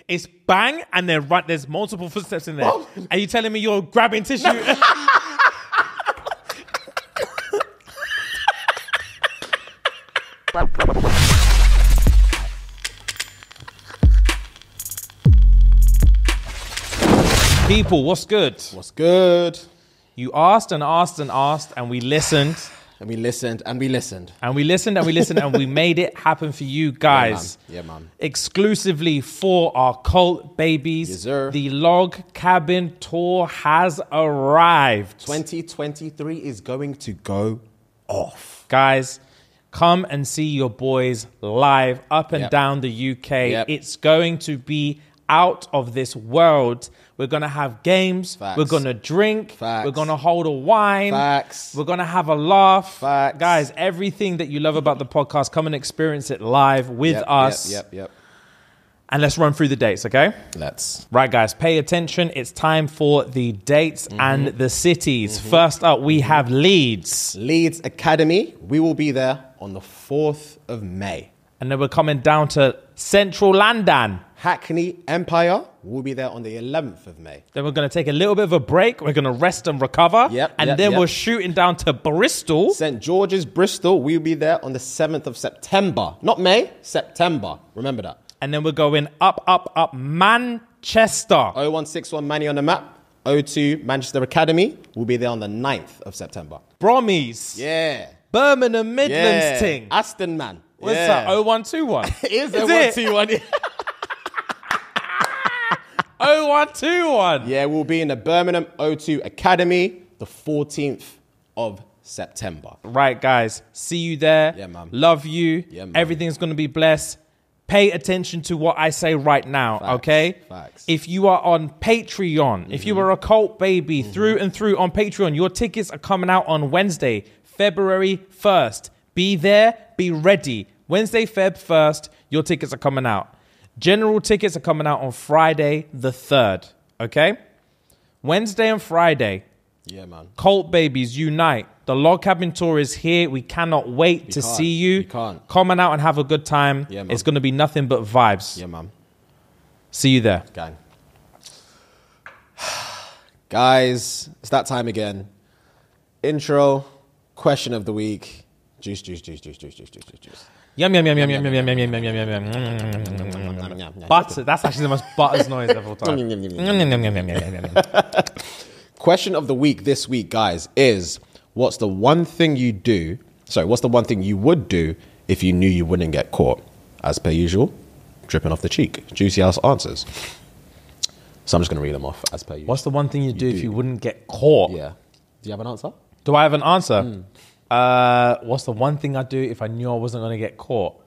It's bang, and then there's multiple footsteps in there. Are you telling me you're grabbing tissue? People, what's good? What's good? You asked and asked and asked, and we listened. And we listened and we listened. And we listened and we listened, and we made it happen for you guys. Yeah, man. Exclusively for our cult babies. Yes, sir. The Log Cabin Tour has arrived. 2023 is going to go off. Guys, come and see your boys live up and down the UK. Yep. It's going to be out of this world. We're going to have games. Facts. We're going to drink. Facts. We're going to hold a wine. Facts. We're going to have a laugh. Facts. Guys, everything that you love about the podcast, come and experience it live with us. Yep. And let's run through the dates, okay? Let's. Right, guys, pay attention. It's time for the dates and the cities. First up, we have Leeds. Leeds Academy. We will be there on the 4th of May. And then we're coming down to Central London. Hackney Empire. We'll be there on the 11th of May. Then we're going to take a little bit of a break. We're going to rest and recover. Then we're shooting down to Bristol. St. George's, Bristol. We'll be there on the 7th of September. Not May, September. Remember that. And then we're going up, Manchester. 0161 Manny on the map. 02 Manchester Academy. We'll be there on the 9th of September. Brommies. Yeah. Birmingham Midlands ting. Aston, man. What's that? 0121? It is 0121. 0121. Yeah, we'll be in the Birmingham O2 Academy the 14th of September. Right, guys. See you there. Yeah, man. Love you. Yeah, man. Everything's going to be blessed. Pay attention to what I say right now, Facts. okay? Facts. If you are on Patreon, if you are a cult baby through and through on Patreon, your tickets are coming out on Wednesday, February 1st. Be there, be ready. Wednesday, Feb 1st, your tickets are coming out. General tickets are coming out on Friday the 3rd, okay? Wednesday and Friday. Yeah, man. Cult babies, unite. The Log Cabin Tour is here. We cannot wait to see you. We can't. Come on out and have a good time. Yeah, man. It's going to be nothing but vibes. Yeah, man. See you there. Gang. Guys, it's that time again. Intro, question of the week. Juice. Yum, yum, yum, yum, yum, yum, yum, yum, yum, yum, yum, yum. Butter. That's actually the most butters noise of all time. Question of the week this week, guys, is what's the one thing you would do if you knew you wouldn't get caught? As per usual, dripping off the cheek. Juicy ass answers. So I'm just going to read them off as per usual. What's the one thing you do if you wouldn't get caught? Yeah. Do you have an answer? Do I have an answer? What's the one thing I'd do if I knew I wasn't going to get caught?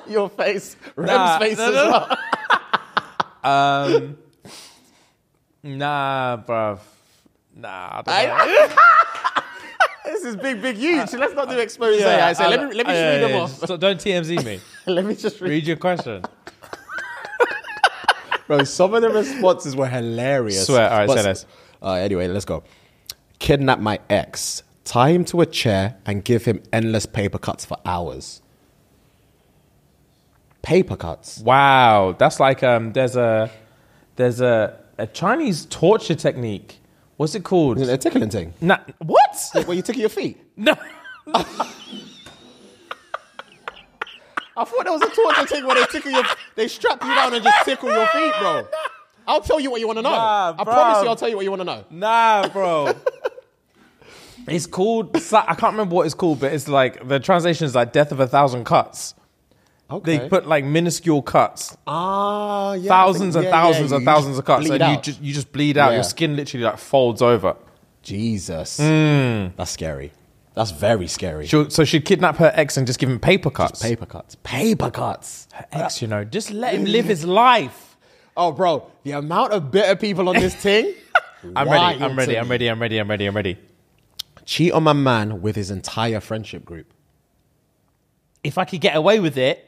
Your face. Rem's face as well. Nah, bruv. Nah. I don't know. This is big huge. Let's not do expose. Let me just read them off. So don't TMZ me. Let me just Read your question. Bro, some of the responses were hilarious. Swear. All right, say this. Anyway, let's go. Kidnap my ex, tie him to a chair, and give him endless paper cuts for hours. Paper cuts. Wow, that's like there's a Chinese torture technique. What's it called? Is it a tickling thing? Nah, what? Where you tickle your feet? No. I thought there was a torture thing where they strap you down and just tickle your feet, bro. I'll tell you what you want to know. Nah, I promise you I'll tell you what you want to know. Nah, bro. It's called, I can't remember what it's called, but it's like, the translation is like death of 1,000 cuts. Okay. They put like minuscule cuts. Yeah. Thousands and thousands and thousands of cuts. And you just bleed out. Yeah. Your skin literally like folds over. Jesus. That's scary. That's very scary. So she'd kidnap her ex and just give him paper cuts. Just paper cuts. Paper cuts. Her ex, just let him live his life. Oh, bro, the amount of bitter people on this thing. I'm ready. Cheat on my man with his entire friendship group. If I could get away with it,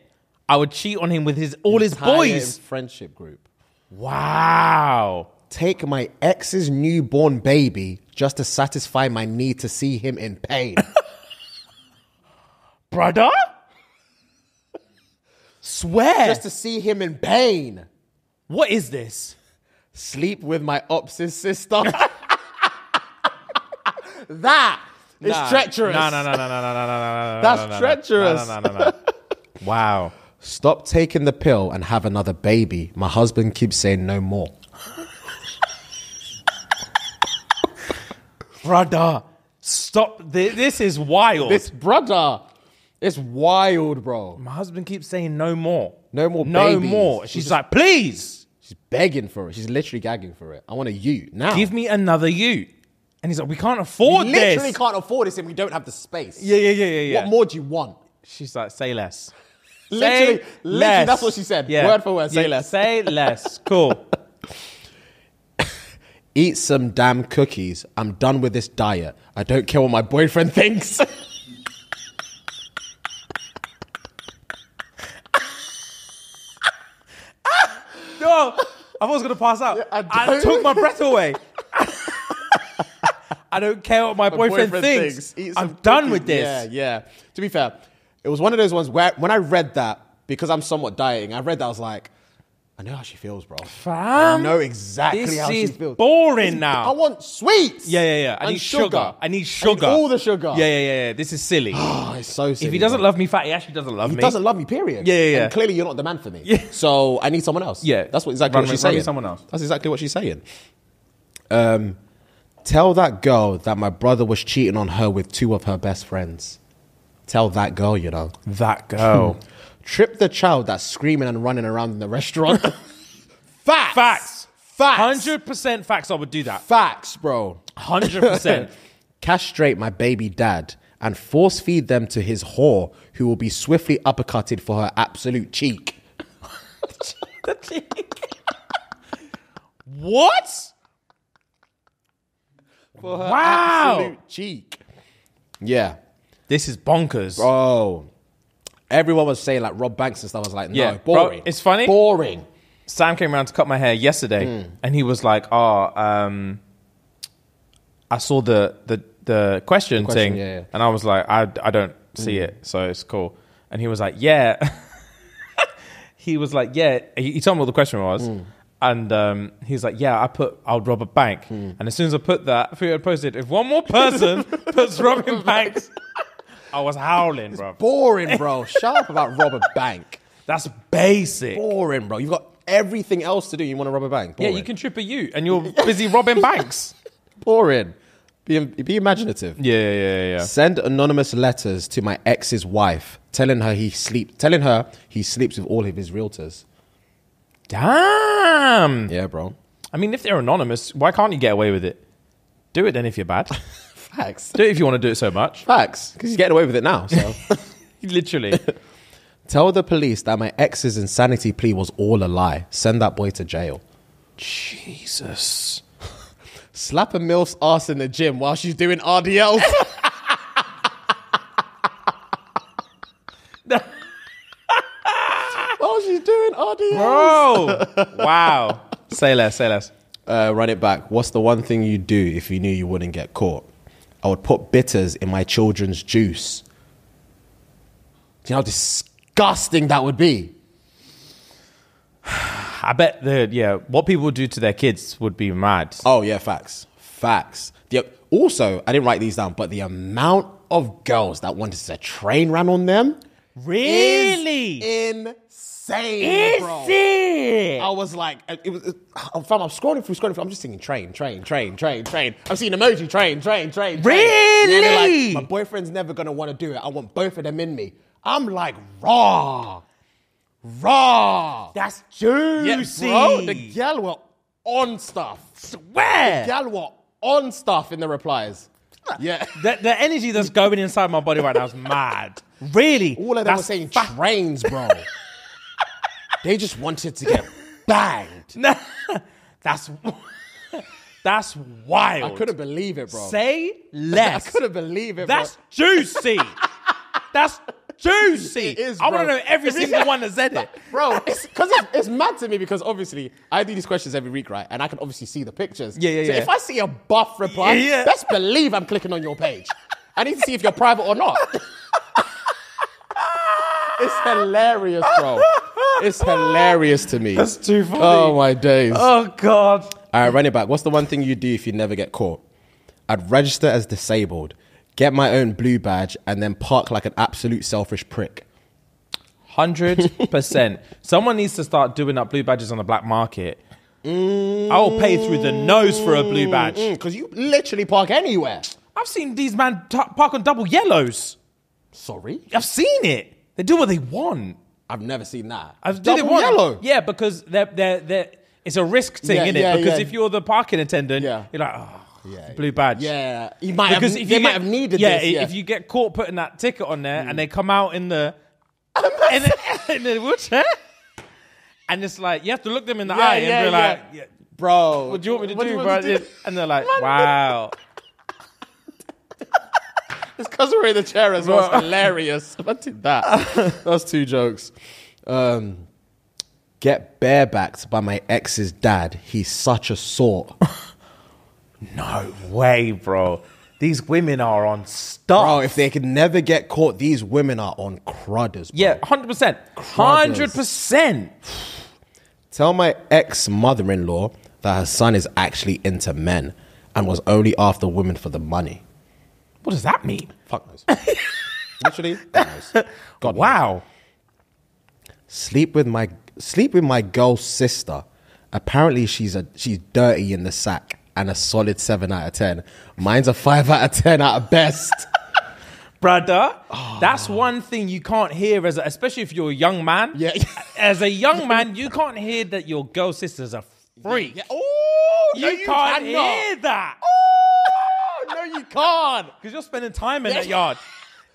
I would cheat on him with all his boys. Friendship group. Wow. Take my ex's newborn baby just to satisfy my need to see him in pain. Brother? Swear. Just to see him in pain. What is this? Sleep with my ops' sister. That is treacherous. No. That's treacherous. No. Wow. Stop taking the pill and have another baby. My husband keeps saying no more. Brother, stop. This is wild. It's wild, bro. My husband keeps saying no more. No more No babies. more. She's like, please. She's begging for it. She's literally gagging for it. I want a ute now. Give me another ute. And he's like, we can't afford We this. literally can't afford this and we don't have the space. Yeah. What more do you want? She's like, say less. Literally, Say less. that's what she said. Word for word, say less. Say less. Cool. Eat some damn cookies. I'm done with this diet. I don't care what my boyfriend thinks. No, I was going to pass out. Yeah, I took my breath away. I don't care what my boyfriend thinks. Eat some I'm done cookies. with this. Yeah. To be fair, it was one of those ones where when I read that, because I'm somewhat dieting, I read that, I was like, I know how she feels, bro. Fam, I know exactly this how she is feels. boring now. I want sweets. Yeah. I And need sugar. I need sugar. I need all the sugar. Yeah. This is silly. Oh, it's so silly. If he doesn't bro. love me fat, he actually doesn't love me. He doesn't love me, period. Yeah. And clearly you're not the man for me. Yeah. So I need someone else. Yeah. That's exactly what she's Run me saying. someone else. That's exactly what she's saying. Tell that girl that my brother was cheating on her with 2 of her best friends. Tell that girl, you know. That girl. Trip the child that's screaming and running around in the restaurant. Facts. 100% 100% facts. I would do that. facts, bro. 100%. Castrate my baby dad and force feed them to his whore who will be swiftly uppercutted for her absolute cheek. What? For her Wow. absolute cheek. Yeah. This is bonkers. Bro. Everyone was saying like Rob Banks and stuff. I was like, no, Yeah, boring. bro, it's funny. Boring. Sam came around to cut my hair yesterday, and he was like, I saw the question thing, yeah. and I was like, I don't see it, so it's cool. And he was like, yeah. He was like, yeah. He told me what the question was. And he's like, yeah, I would rob a bank. And as soon as I put that, I posted, if one more person puts robbing banks, I was howling, bro. Boring, bro. Shut up about rob a bank. That's basic. Boring, bro. You've got everything else to do. You want to rob a bank? Boring. Yeah, you can trip a ute and you're busy robbing banks. Boring. Be imaginative. Yeah. Send anonymous letters to my ex's wife, telling her he sleeps with all of his realtors. Damn. Yeah, bro. I mean, if they're anonymous, why can't you get away with it? Do it then if you're bad. Facts. Do it if you want to do it so much. Facts. Because he's getting away with it now. So Literally. tell the police that my ex's insanity plea was all a lie. Send that boy to jail. Jesus. Slap a MILF's ass in the gym while she's doing RDLs. While she's doing RDLs. Bro. Wow. Say less. Run it back. What's the one thing you'd do if you knew you wouldn't get caught? I would put bitters in my children's juice. Do you know how disgusting that would be? I bet what people would do to their kids would be mad. Oh, yeah, facts. Also, I didn't write these down, but the amount of girls that wanted to train ran on them Really? is insane, bro. it? I was like, I'm scrolling through. I'm just thinking train. I'm seeing emoji, train. Really? Yeah, they're like, my boyfriend's never going to want to do it. I want both of them in me. I'm like, raw. That's juicy. Yeah, bro, the gal were on stuff. Swear. Gal were on stuff in the replies. Yeah. The energy that's going inside my body right now is mad. Really? All of them were saying trains, bro. They just wanted to get banged. That's wild. I couldn't believe it, bro. Say less. I couldn't believe it, That's bro. juicy. That's juicy. It is, I want to bro. know every single one that said it. Bro, it's mad to me because obviously I do these questions every week, right? And I can obviously see the pictures. Yeah. So if I see a buff reply, Yeah. best believe I'm clicking on your page. I need to see if you're private or not. It's hilarious, bro. It's hilarious to me. That's too funny. Oh, my days. Oh, God. All right, run it back. What's the one thing you do if you never get caught? I'd register as disabled, get my own blue badge, and then park like an absolute selfish prick. 100%. Someone needs to start doing up blue badges on the black market. I'll pay through the nose for a blue badge. Because you literally park anywhere. I've seen these man park on double yellows. Sorry? I've seen it. They do what they want. I've never seen that. Double yellow? Yeah, because they're it's a risk thing, Yeah, innit? yeah, because yeah. if you're the parking attendant, Yeah. you're like, oh, blue badge. Yeah. They If might have needed this. Yeah. if you get caught putting that ticket on there and they come out in the in the wheelchair, and it's like you have to look them in the eye and be like, bro, what do you want me to do, you bro? want me to do? And they're like, wow. It's because we're in the chair as well. It's hilarious. I did that. That's two jokes. Get barebacked by my ex's dad. He's such a sort. No way, bro. These women are on stuff. Bro, if they could never get caught, these women are on crudders, bro. Yeah, 100%. 100%. Tell my ex-mother-in-law that her son is actually into men and was only after women for the money. What does that mean? Fuck knows. Literally, God knows. God Wow. knows. Sleep with my girl's sister. Apparently she's dirty in the sack and a solid 7 out of 10. Mine's a 5 out of 10 at best. Brother, that's one thing you can't hear especially if you're a young man. Yeah. As a young man, you can't hear that your girl sister's a freak. Yeah. Oh, You can't hear that. Oh, no, you can't. Because you're spending time in that yard.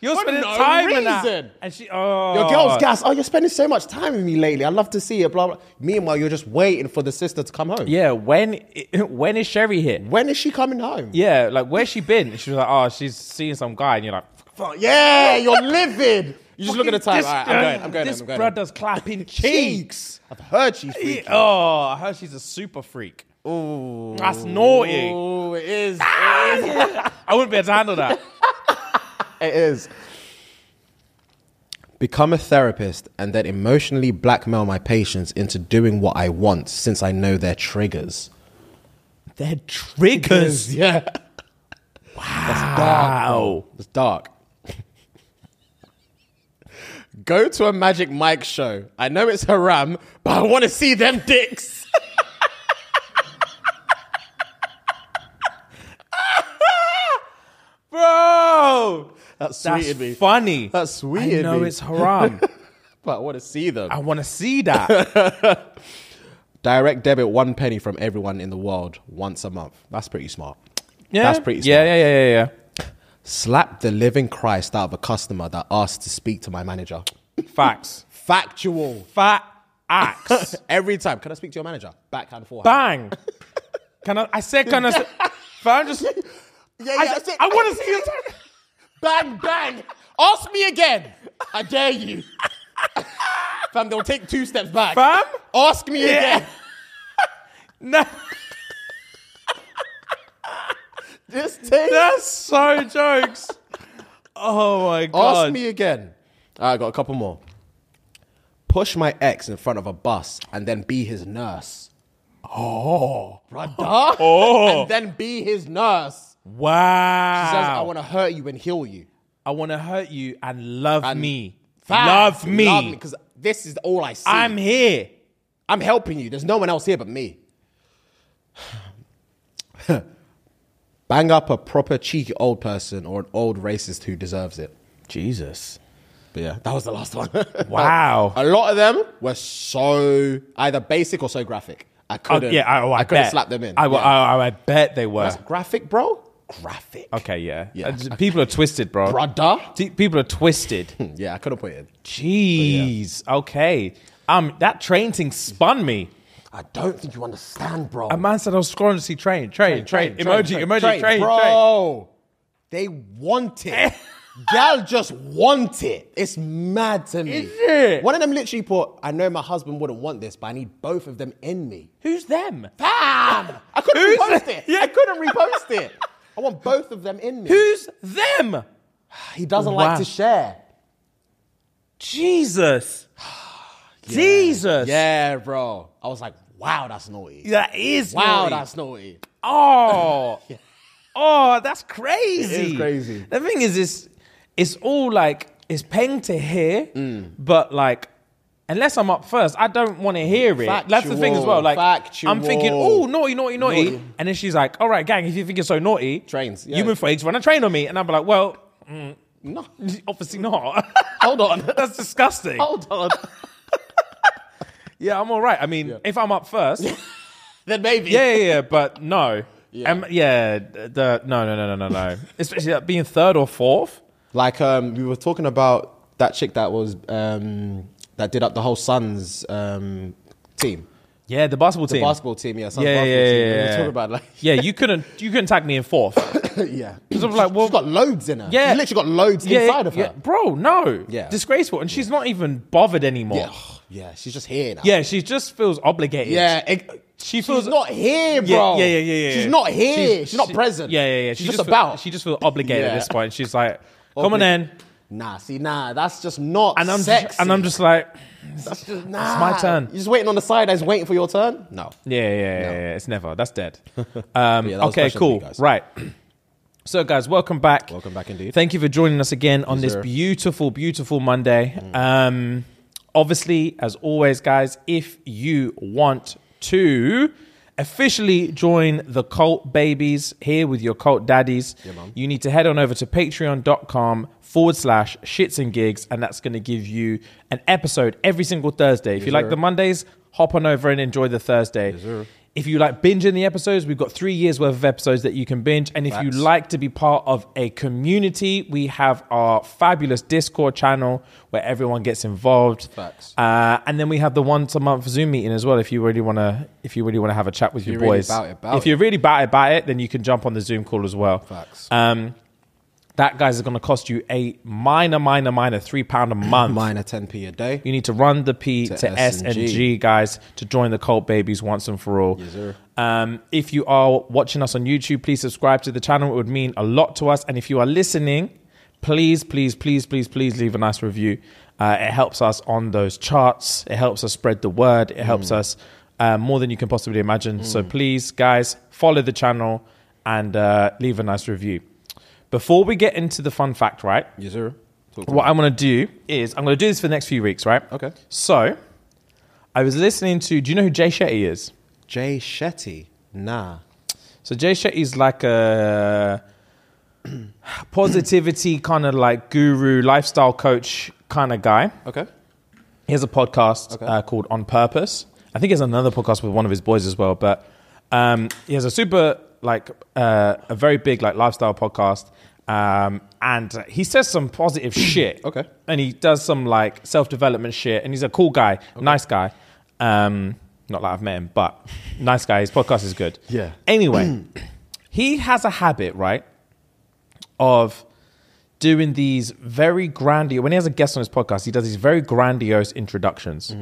You're For spending no time in reason. that. And Your girl's gas. Oh, you're spending so much time with me lately. I'd love to see it. Blah, blah. Meanwhile, you're just waiting for the sister to come home. Yeah, when is Sherry here? When is she coming home? Yeah, like where's she been? She was like, oh, she's seeing some guy, and you're like, Fuck, yeah, you're livid. You just look at the time. This, All right, I'm going. This brother's clapping cheeks. I've heard she's freaky. Oh, I heard she's a super freak. Ooh. That's naughty. Oh, it is. I wouldn't be able to handle that. It is. Become a therapist and then emotionally blackmail my patients into doing what I want since I know their triggers. They're triggers. Yeah. Wow. That's dark, bro. It's dark. Go to a Magic Mike show. I know it's haram, but I want to see them dicks. Bro. That's sweeted me. Funny. That's sweeted me. I know it's haram. But I want to see them. I want to see that. Direct debit 1 penny from everyone in the world once a month. That's pretty smart. Yeah. That's pretty smart. Yeah. Slap the living Christ out of a customer that asked to speak to my manager. Facts. Factual. Fat axe. Every time. Can I speak to your manager? Backhand, forehand. Bang. Can I fam, just... Yeah, I want to see him. Bang, bang. Ask me again. I dare you. Fam, they'll take 2 steps back. Fam? Ask me again. No. Just take. That's so jokes. Oh my God. Ask me again. I got a couple more. Push my ex in front of a bus and then be his nurse. Oh. Brother. Oh. And then be his nurse. Wow. She says, I want to hurt you and heal you. I want to hurt you and love me. Facts. Love me. Because this is all I see. I'm here. I'm helping you. There's no one else here but me. Bang up a proper cheeky old person or an old racist who deserves it. Jesus. But yeah, that was the last one. Wow. A lot of them were so either basic or so graphic. I couldn't. I couldn't slap them in. I bet they were. That's graphic, bro. Graphic. Okay, yeah. Yeah. People are twisted, bro. Brother. People are twisted. Yeah, I couldn't put it in. Jeez. Yeah. Okay. That train thing spun me. I don't think you understand, bro. A man said I was scrolling to see train. Emoji, train. Bro, they want it. Gal just want it. It's mad to me. Is it? One of them literally put, I know my husband wouldn't want this, but I need both of them in me. Who's them? Fam! I couldn't repost it. Yeah. I couldn't repost it. I want both of them in me. Who's them? He doesn't like to share. Jesus. Jesus. Yeah, bro. I was like, wow, that's naughty. That is Wow, naughty. that's naughty. Oh. Oh, that's crazy. It is crazy. The thing is, it's all like, it's paying to hear, but like, unless I'm up first, I don't want to hear it. That's the thing as well. Like, I'm thinking, oh, naughty. And then she's like, all right, gang, if you think it's so naughty, Trains. Yeah. human fakes run a train on me. And I'm like, well, No. obviously not. Hold on. That's disgusting. Hold on. Yeah, I'm all right. I mean, if I'm up first, Then maybe. yeah, but no. Yeah. No. Especially that being third or fourth. Like, we were talking about that chick that was, that did up the whole Suns team. Yeah, the basketball team. The basketball team, yeah. Suns Yeah, basketball team. We were yeah. talking about, like... Yeah, you couldn't tag me in fourth. yeah. Because I'm like, well, she's got loads in her. Yeah. She's literally got loads inside of her. Yeah. Bro, no. Yeah. Disgraceful. And she's not even bothered anymore. Yeah. Yeah, she's just here now. Yeah, she just feels obligated. Yeah. She feels she's not here, bro. Yeah. She's not here. She's not present. Yeah. She's just about. She just feels obligated at Yeah. this point. She's like, come on in. Nah, that's just not And I'm sexy. I'm just like, That's just, it's my turn. You're just waiting on the sidelines waiting for your turn? No. Yeah. It's never. That's dead. That was Okay, special cool. for you guys. Right. So, guys, welcome back. Welcome back indeed. Thank you for joining us again on this sir. beautiful, beautiful Monday. Obviously, as always, guys, if you want to officially join the cult babies here with your cult daddies, you need to head on over to patreon.com/ShxtsnGigs, and that's going to give you an episode every single Thursday. If you like the Mondays, hop on over and enjoy the Thursday. If you like binging the episodes, we've got 3 years worth of episodes that you can binge. And if you like to be part of a community, we have our fabulous Discord channel where everyone gets involved. Facts. And then we have the once a month Zoom meeting as well. If you really want to have a chat with your boys, if you're really about it, then you can jump on the Zoom call as well. Facts. That, guys, is going to cost you a minor £3 a month. Minor 10p a day. You need to run the P to S and G, guys, to join the cult babies once and for all. Yes, sir. If you are watching us on YouTube, please subscribe to the channel. It would mean a lot to us. And if you are listening, please leave a nice review. It helps us on those charts. It helps us spread the word. It helps us more than you can possibly imagine. So please, guys, follow the channel and leave a nice review. Before we get into the fun fact, right? Yes, sir. What I'm going to do is I'm going to do this for the next few weeks, right? Okay. So I was listening to, do you know who Jay Shetty is? Jay Shetty? Nah. So Jay Shetty is like a positivity kind of like guru, lifestyle coach kind of guy. Okay. He has a podcast called On Purpose. I think he has another podcast with one of his boys as well. But he has a super, like, a very big like lifestyle podcast. And he says some positive shit. Okay. And he does some like self-development shit. And he's a cool guy, nice guy. Not like I've met him, but nice guy. His podcast is good. Yeah. Anyway, he has a habit, right, of doing these very grandiose... When he has a guest on his podcast, he does these very grandiose introductions.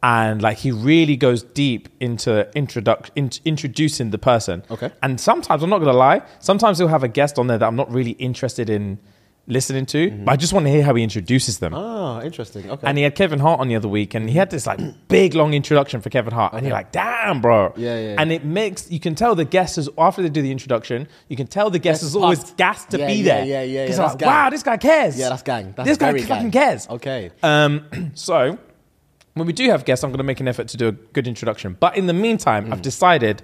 And like he really goes deep into introducing the person. Okay. And sometimes, I'm not going to lie, sometimes he'll have a guest on there that I'm not really interested in listening to, but I just want to hear how he introduces them. Oh, interesting. Okay. And he had Kevin Hart on the other week, and he had this like big long introduction for Kevin Hart, and you're like, damn, bro. Yeah. And it makes, you can tell the guests is, after they do the introduction, you can tell the guest is always gassed to be there. Yeah. Because like, wow, this guy cares. Yeah, that's gang. That's this guy very fucking gang. cares. Okay. So when we do have guests, I'm going to make an effort to do a good introduction. But in the meantime, I've decided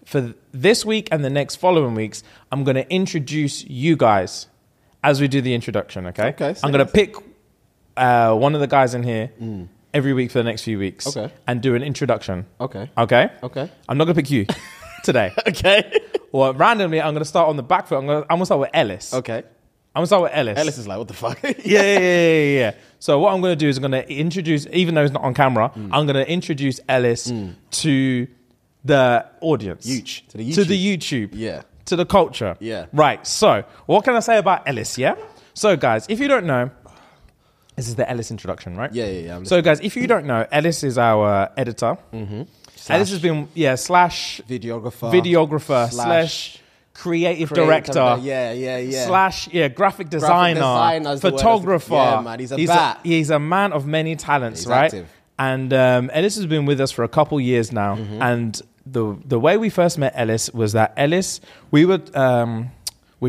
for this week and the next following weeks, I'm going to introduce you guys as we do the introduction, okay? Okay. I'm going to pick one of the guys in here every week for the next few weeks and do an introduction. Okay? I'm not going to pick you today. Okay. Well, randomly, I'm going to start on the back foot. I'm going to start with Ellis. Okay. I'm going to start with Ellis. Ellis is like, what the fuck? Yeah. So what I'm going to do is I'm going to introduce, even though it's not on camera, I'm going to introduce Ellis to the audience. To the YouTube. To the YouTube. Yeah. To the culture. Yeah. Right. So what can I say about Ellis, yeah? So guys, if you don't know, this is the Ellis introduction, right? Yeah. So guys, if you don't know, Ellis is our editor. Ellis has been, slash videographer, slash creative director. Yeah. Slash, graphic designer, photographer. Yeah, man, He's a man of many talents, he's right? active. And Ellis has been with us for a couple years now. Mm-hmm. And the way we first met Ellis was that Ellis, we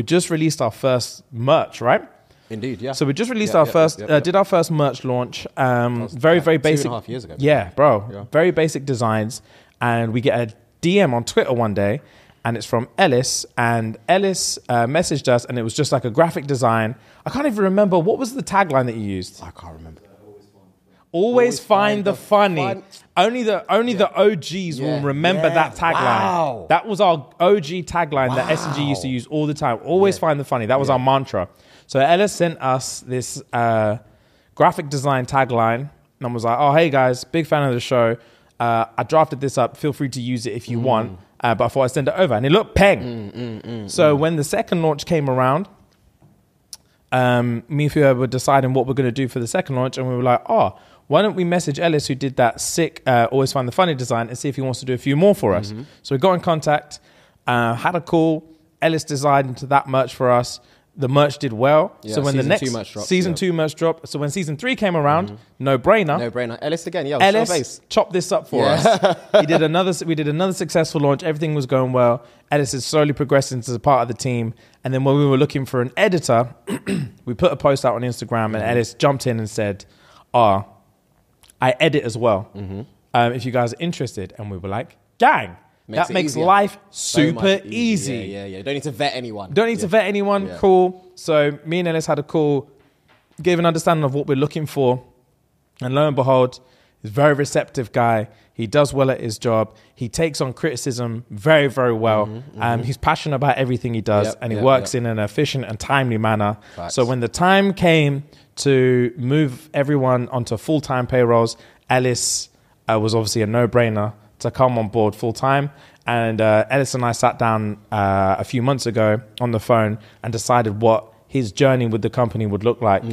just released our first merch, right? Indeed, yeah. So we just released did our first merch launch. Very basic. 2.5 years ago. Yeah, bro. Yeah. Very basic designs. And we get a DM on Twitter one day, and it's from Ellis. And Ellis messaged us, and it was just like a graphic design. I can't even remember. What was the tagline that you used? I can't remember. Always find the funny. Only the OGs will remember that tagline. Wow. That was our OG tagline that S&G used to use all the time. Always find the funny. That was our mantra. So Ellis sent us this graphic design tagline and was like, oh, hey guys, big fan of the show. I drafted this up. Feel free to use it if you want. But I thought I'd send it over. And it looked peng. So when the second launch came around, me and Fia were deciding what we're going to do for the second launch. And we were like, why don't we message Ellis, who did that sick Always Find the Funny design, and see if he wants to do a few more for us. So we got in contact, had a call. Ellis designed that merch for us. The merch did well. Yeah, so when the next season 2 merch dropped, so when season 3 came around, no brainer. Ellis again, Ellis chopped this up for us. We did another successful launch. Everything was going well. Ellis is slowly progressing to the part of the team. And then when we were looking for an editor, we put a post out on Instagram, and Ellis jumped in and said, I edit as well. If you guys are interested. And we were like, gang. That makes life super easy. Yeah. Don't need to vet anyone. Yeah. Cool. So me and Ellis had a call, gave an understanding of what we're looking for. And lo and behold, he's a very receptive guy. He does well at his job. He takes on criticism very, very well. He's passionate about everything he does, and he works in an efficient and timely manner. Facts. So when the time came to move everyone onto full-time payrolls, Ellis was obviously a no-brainer to come on board full-time. And Ellis and I sat down a few months ago on the phone and decided what his journey with the company would look like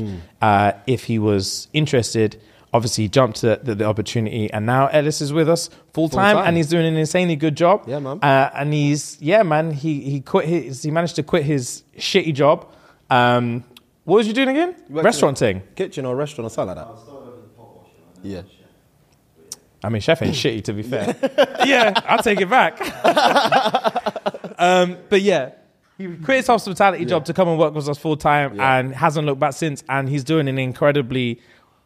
if he was interested. Obviously, he jumped to the opportunity, and now Ellis is with us full-time, and he's doing an insanely good job. Yeah, man. And he quit he managed to quit his shitty job. What was you doing again? Restauranting. Kitchen or restaurant or something like that? Yeah. I mean, chef ain't shitty, to be fair. Yeah, I'll take it back. But yeah, he quit his hospitality job to come and work with us full time and hasn't looked back since. And he's doing an incredibly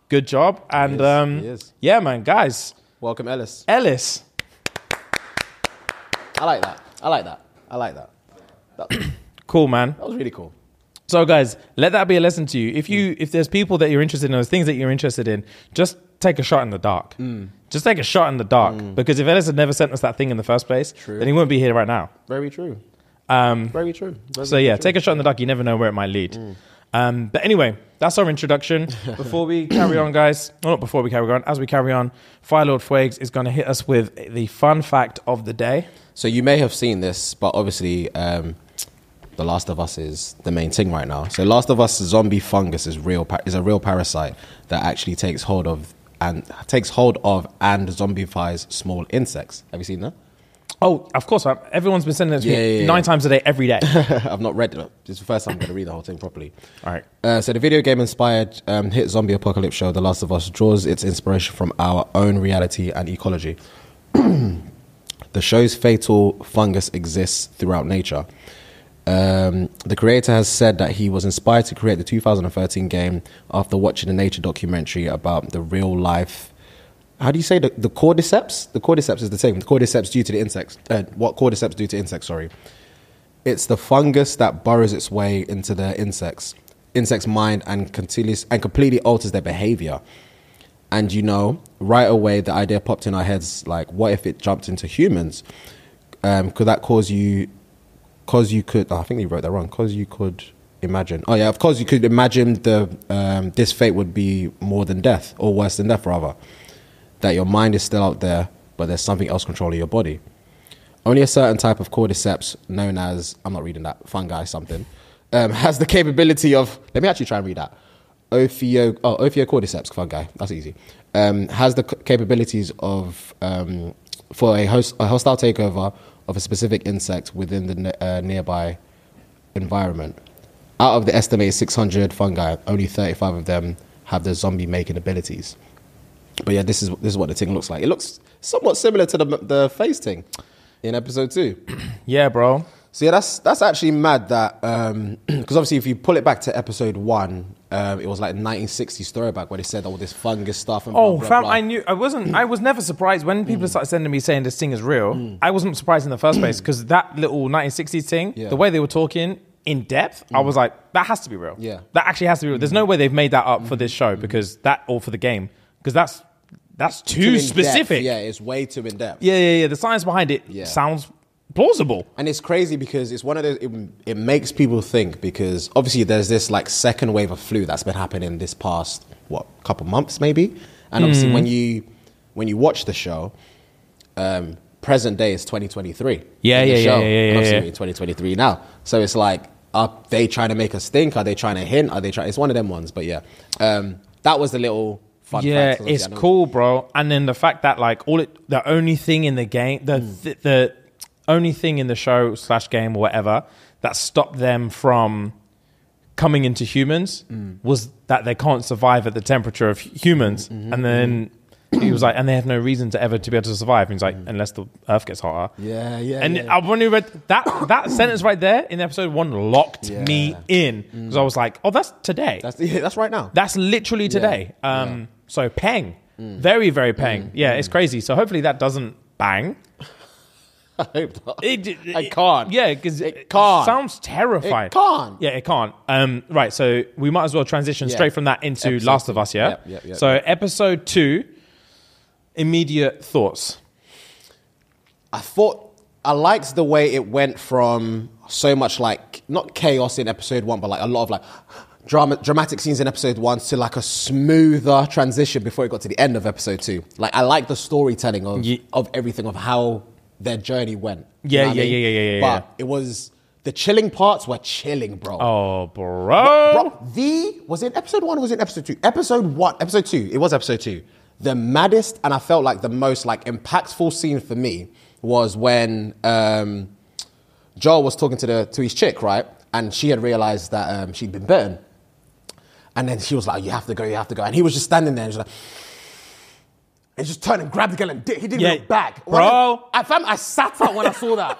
good job. And he is. Yeah, man, guys. Welcome, Ellis. I like that. Cool, man. That was really cool. So, guys, let that be a lesson to you. If there's people that you're interested in, those things that you're interested in, just take a shot in the dark. Just take a shot in the dark. Because if Ellis had never sent us that thing in the first place, then he wouldn't be here right now. Very true. Very true. Take a shot in the dark. You never know where it might lead. But anyway, that's our introduction. Before we carry on, guys, not before we carry on, as we carry on, Firelord Fuegs is going to hit us with the fun fact of the day. So you may have seen this, but obviously The Last of Us is the main thing right now. So Last of Us zombie fungus is a real parasite that actually takes hold of and zombifies small insects. Have you seen that? Oh, of course. Everyone's been sending it to me 9 times a day, every day. I've not read it. This is the first time I'm going to read the whole thing properly. All right. So the video game-inspired hit zombie apocalypse show, The Last of Us, draws its inspiration from our own reality and ecology. The show's fatal fungus exists throughout nature. The creator has said that he was inspired to create the 2013 game after watching a nature documentary about the real-life... How do you say the cordyceps? The cordyceps is the same. The cordyceps due to the insects. What cordyceps do to insects, sorry. It's the fungus that burrows its way into the insect's mind and completely alters their behavior. And, right away, the idea popped in our heads, like, what if it jumped into humans? Could that cause you could... I think you wrote that wrong. Cause you could imagine... Oh, yeah, of course you could imagine this fate would be more than death, or worse than death, rather. That your mind is still out there, but there's something else controlling your body. Only a certain type of cordyceps, known as... I'm not reading that. Fungi something. Has the capability of... Let me actually try and read that. Ophiocordyceps fungi. That's easy. Has the capabilities of... for a hostile takeover of a specific insect within the nearby environment. Out of the estimated 600 fungi, only 35 of them have the zombie-making abilities. But yeah, this is what the thing looks like. It looks somewhat similar to the face thing in episode 2. Yeah, bro. So yeah, that's actually mad that because obviously if you pull it back to episode 1, it was like 1960s throwback where they said all this fungus stuff. And blah, blah, fam, blah. I was never surprised when people started sending me saying this thing is real. I wasn't surprised in the first place because that little 1960s thing, the way they were talking in depth, I was like, that has to be real. Yeah, that actually has to be real. There's no way they've made that up for this show because that or for the game because that's too specific. Yeah, it's way too in depth. Yeah. The science behind it sounds plausible. And it's crazy because it's one of those, it makes people think because obviously there's this like second wave of flu that's been happening this past, couple months maybe? And obviously when you watch the show, present day is 2023. Yeah. And obviously we're in 2023 now. So it's like, are they trying to make us think? Are they trying to hint? It's one of them ones, but yeah. That was the little fun fact. It's cool, bro. And then the fact that like the only thing in the game, the only thing in the show / game or whatever that stopped them from coming into humans was that they can't survive at the temperature of humans. And then he was like, and they have no reason to ever to be able to survive. And he's like, unless the earth gets hotter. Yeah. And I when you read that sentence right there in episode 1 locked me in because I was like, oh, that's today. That's right now. That's literally today. So peng, very, very peng. It's crazy. So hopefully that doesn't bang. I hope not. I can't. Yeah, because it can't. Sounds terrifying. It can't. Yeah, it can't. Right, so we might as well transition straight from that into episode Last 2. Of Us, yeah? So episode 2, immediate thoughts. I liked the way it went from so much like, not chaos in episode 1, but like a lot of like dramatic scenes in episode 1 to like a smoother transition before it got to the end of episode 2. Like I like the storytelling of everything, of how their journey went. Yeah. But it was, the chilling parts were chilling, bro. Oh, bro. Was it episode 1 or was it episode 2? Episode 2. It was episode 2. The maddest and I felt like the most like impactful scene for me was when Joel was talking to his chick, right? And she had realized that she'd been bitten. And then she was like, you have to go. And he was just standing there and just like, and just turned and grabbed the girl and he didn't look back. Bro. I sat up when I saw that.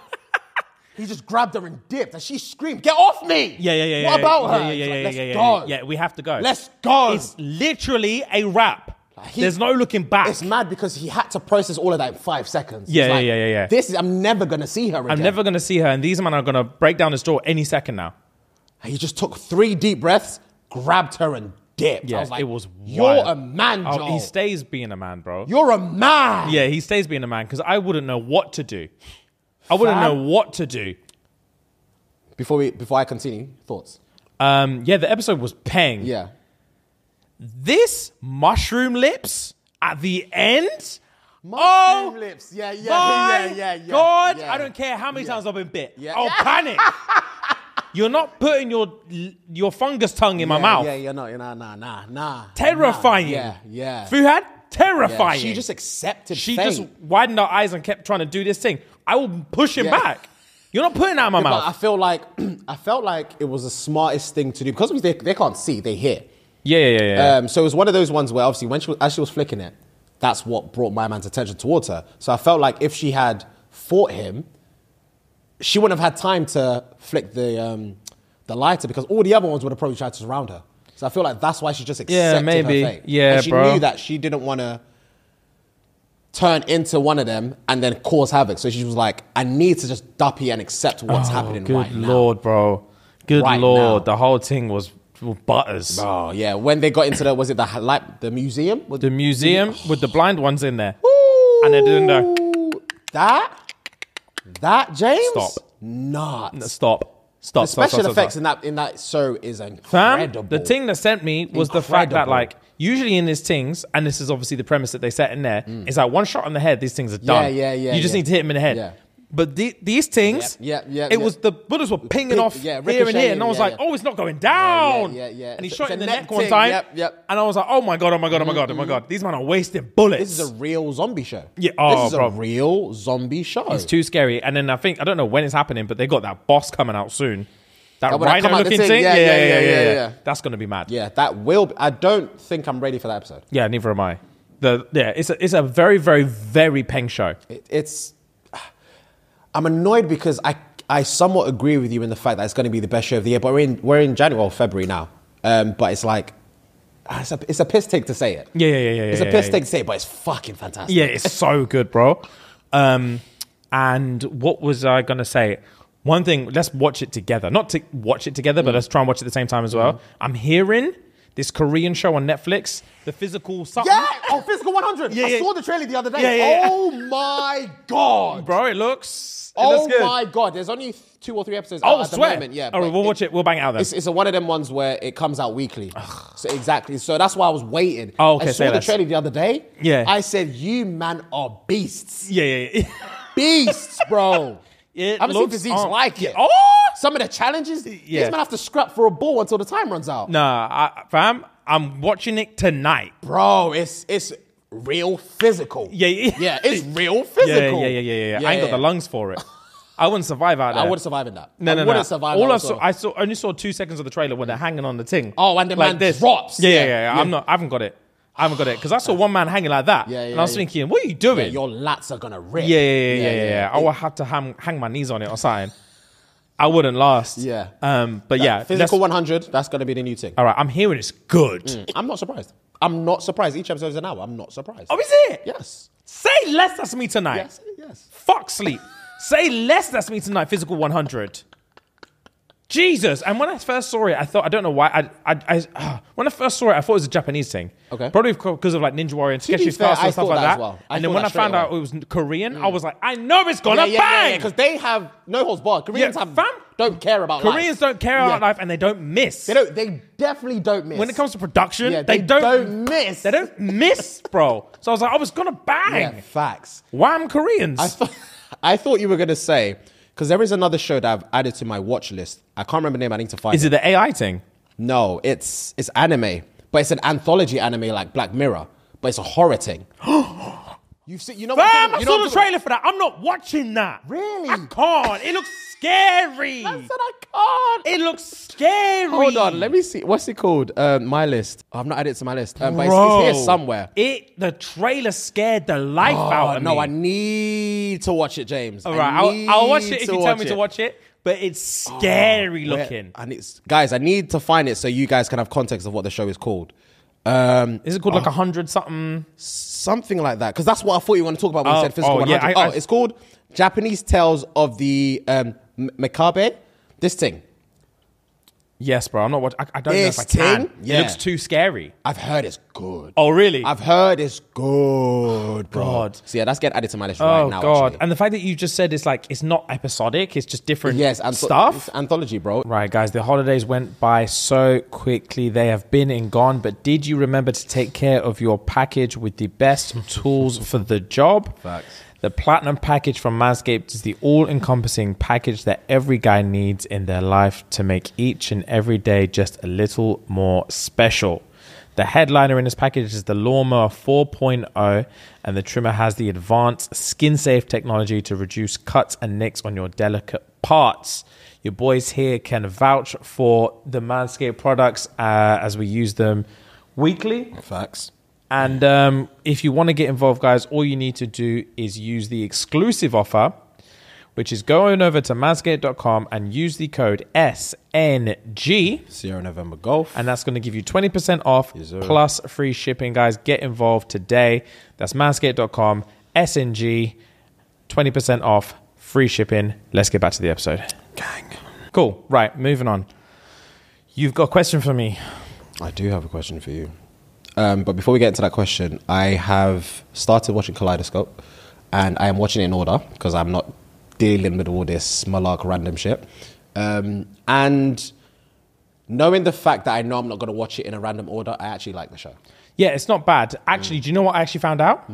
He just grabbed her and dipped and she screamed, get off me! Yeah. What about her? Let's go. Yeah, we have to go. Let's go. It's literally a wrap. There's no looking back. It's mad because he had to process all of that in 5 seconds. Yeah. I'm never going to see her again. I'm never going to see her and these men are going to break down this door any second now. He just took 3 deep breaths, grabbed her and dipped. Yeah, I was like, it was you're wild. a man, Joel. He stays being a man, bro. You're a man. Yeah, he stays being a man because I wouldn't know what to do. I wouldn't know what to do. Before I continue, thoughts? The episode was peng. Yeah. This mushroom lips at the end. Mushroom lips. Yeah. God, yeah. I don't care how many times I've been bit. Yeah. I'll panic. You're not putting your fungus tongue in my mouth. Yeah, you're not. Nah. Terrifying. Yeah. Fuhad, terrifying. Yeah, she just accepted She fate. just widened her eyes and kept trying to do this thing. I will push him back. You're not putting that in my mouth. I felt like it was the smartest thing to do because they can't see, they hear. Yeah. So it was one of those ones where obviously as she was flicking it, that's what brought my man's attention towards her. So I felt like if she had fought him, she wouldn't have had time to flick the lighter because all the other ones would have probably tried to surround her. So I feel like that's why she just accepted her fate. Yeah, and she knew that she didn't want to turn into one of them and then cause havoc. So she was like, I need to just duppy and accept what's happening right now. Good Lord, bro. Good right Lord. Now. The whole thing was butters. Oh, yeah. When they got into the museum? The museum with the blind ones in there. Ooh, and they're doing that, James? Stop. Nuts. Stop. The special effects in that show is incredible. Fam, the thing that sent me was the fact that like usually in these things, and this is obviously the premise that they set in there, is like one shot on the head, these things are done. Yeah. You just need to hit him in the head. Yeah. But these things, it was the bullets were pinging off here and here, and I was like, oh, it's not going down. Yeah. And he shot in the neck one time. Yep. And I was like, oh my God. These men are wasting bullets. This is a real zombie show. Yeah, this is a real zombie show. It's too scary. And then I don't know when it's happening, but they got that boss coming out soon. That rhino-looking thing. Yeah. That's going to be mad. Yeah, that will. I don't think I'm ready for that episode. Yeah, neither am I. It's a very, very, very Peng show. I'm annoyed because I somewhat agree with you in the fact that it's going to be the best show of the year. But we're in January or February now. But it's like it's a piss take to say it. Yeah. It's a piss take to say it, but it's fucking fantastic. Yeah, it's so good, bro. And what was I going to say? One thing, let's watch it together. Not to watch it together, but let's try and watch it at the same time as well. I'm hearing this Korean show on Netflix, the physical something. Yeah! Oh, Physical 100. I saw the trailer the other day. Yeah. Oh my God. Bro, it looks Oh good. my God. There's only 2 or 3 episodes Oh, at the swear. moment. Yeah. All right, we'll watch it. We'll bang it out then. It's one of them ones where it comes out weekly. So exactly. So that's why I was waiting. Oh, okay. I saw the trailer the other day. Yeah. I said, you man are beasts. Yeah. Beasts, bro. I haven't seen physiques like it. Oh! Some of the challenges, these men have to scrap for a ball until the time runs out. Nah, fam, I'm watching it tonight. Bro, it's real physical. Yeah, it's real physical. Yeah. I ain't got the lungs for it. I wouldn't survive out there. I wouldn't survive in that. No. I wouldn't survive. I only saw 2 seconds of the trailer when they're hanging on the thing. Oh, and the man drops. Yeah. I haven't got it. Because I saw one man hanging like that. Yeah, and I was thinking, what are you doing? Yeah, your lats are going to rip. Yeah. I would have to hang my knees on it or something. I wouldn't last. Yeah. But yeah. Physical 100, that's going to be the new thing. All right, I'm hearing it's good. I'm not surprised. I'm not surprised. Each episode is an hour. I'm not surprised. Oh, is it? Yes. Say less, that's me tonight. Yes. Fuck sleep. Say less, that's me tonight, Physical 100. Jesus. And when I first saw it, I don't know why. When I first saw it, I thought it was a Japanese thing. Okay. Probably because of like Ninja Warrior and Sketchy Stars and stuff like that. Well. And then when I found out it was Korean, I was like, I know it's gonna bang. Because they have no holds barred. Koreans don't care about life. Koreans don't care about life and they don't miss. They definitely don't miss. When it comes to production, they don't miss. They don't miss, bro. So I was like, I was gonna bang. Yeah, facts. Wham, Koreans. I thought you were gonna say, because there is another show that I've added to my watch list. I can't remember the name. I need to find it. Is it the AI thing? No, it's anime, but it's an anthology anime like Black Mirror, but it's a horror thing. You've seen, I saw the trailer for that. I'm not watching that. Really? I can't. It looks scary. I said I can't. It looks scary. Hold on, let me see. What's it called? My list. I've not added it to my list, but it's here somewhere. The trailer scared the life out of me. No, I need to watch it, James. All right, I'll watch it if you tell me to watch it. But it's scary looking. Guys, I need to find it so you guys can have context of what the show is called. Is it called like 100 something? Something like that. Because that's what I thought you want to talk about when you said Physical 100. It's called Japanese Tales of the Makabe. This thing. Yes, bro. I'm not watching. I don't know if I can. Yeah. It looks too scary. I've heard it's good. Oh, really? I've heard it's good, bro. God. So yeah, that's getting added to my list right now. Oh, God. Actually. And the fact that you just said it's like, it's not episodic, it's just different stuff. It's anthology, bro. Right, guys, the holidays went by so quickly. They have been and gone. But did you remember to take care of your package with the best tools for the job? Facts. The Platinum package from Manscaped is the all-encompassing package that every guy needs in their life to make each and every day just a little more special. The headliner in this package is the Lawnmower 4.0, and the trimmer has the advanced skin-safe technology to reduce cuts and nicks on your delicate parts. Your boys here can vouch for the Manscaped products as we use them weekly. Facts. And if you want to get involved, guys, all you need to do is use the exclusive offer, which is going over to manscaped.com and use the code SNG. Sierra November Golf. And that's going to give you 20% off plus free shipping, guys. Get involved today. That's manscaped.com, SNG, 20% off, free shipping. Let's get back to the episode. Gang. Cool. Right, moving on. You've got a question for me. I do have a question for you. But before we get into that question, I have started watching Kaleidoscope, and I am watching it in order because I'm not dealing with all this malark random shit. And knowing the fact that I know I'm not going to watch it in a random order, I actually like the show. Yeah, it's not bad. Actually, do you know what I actually found out?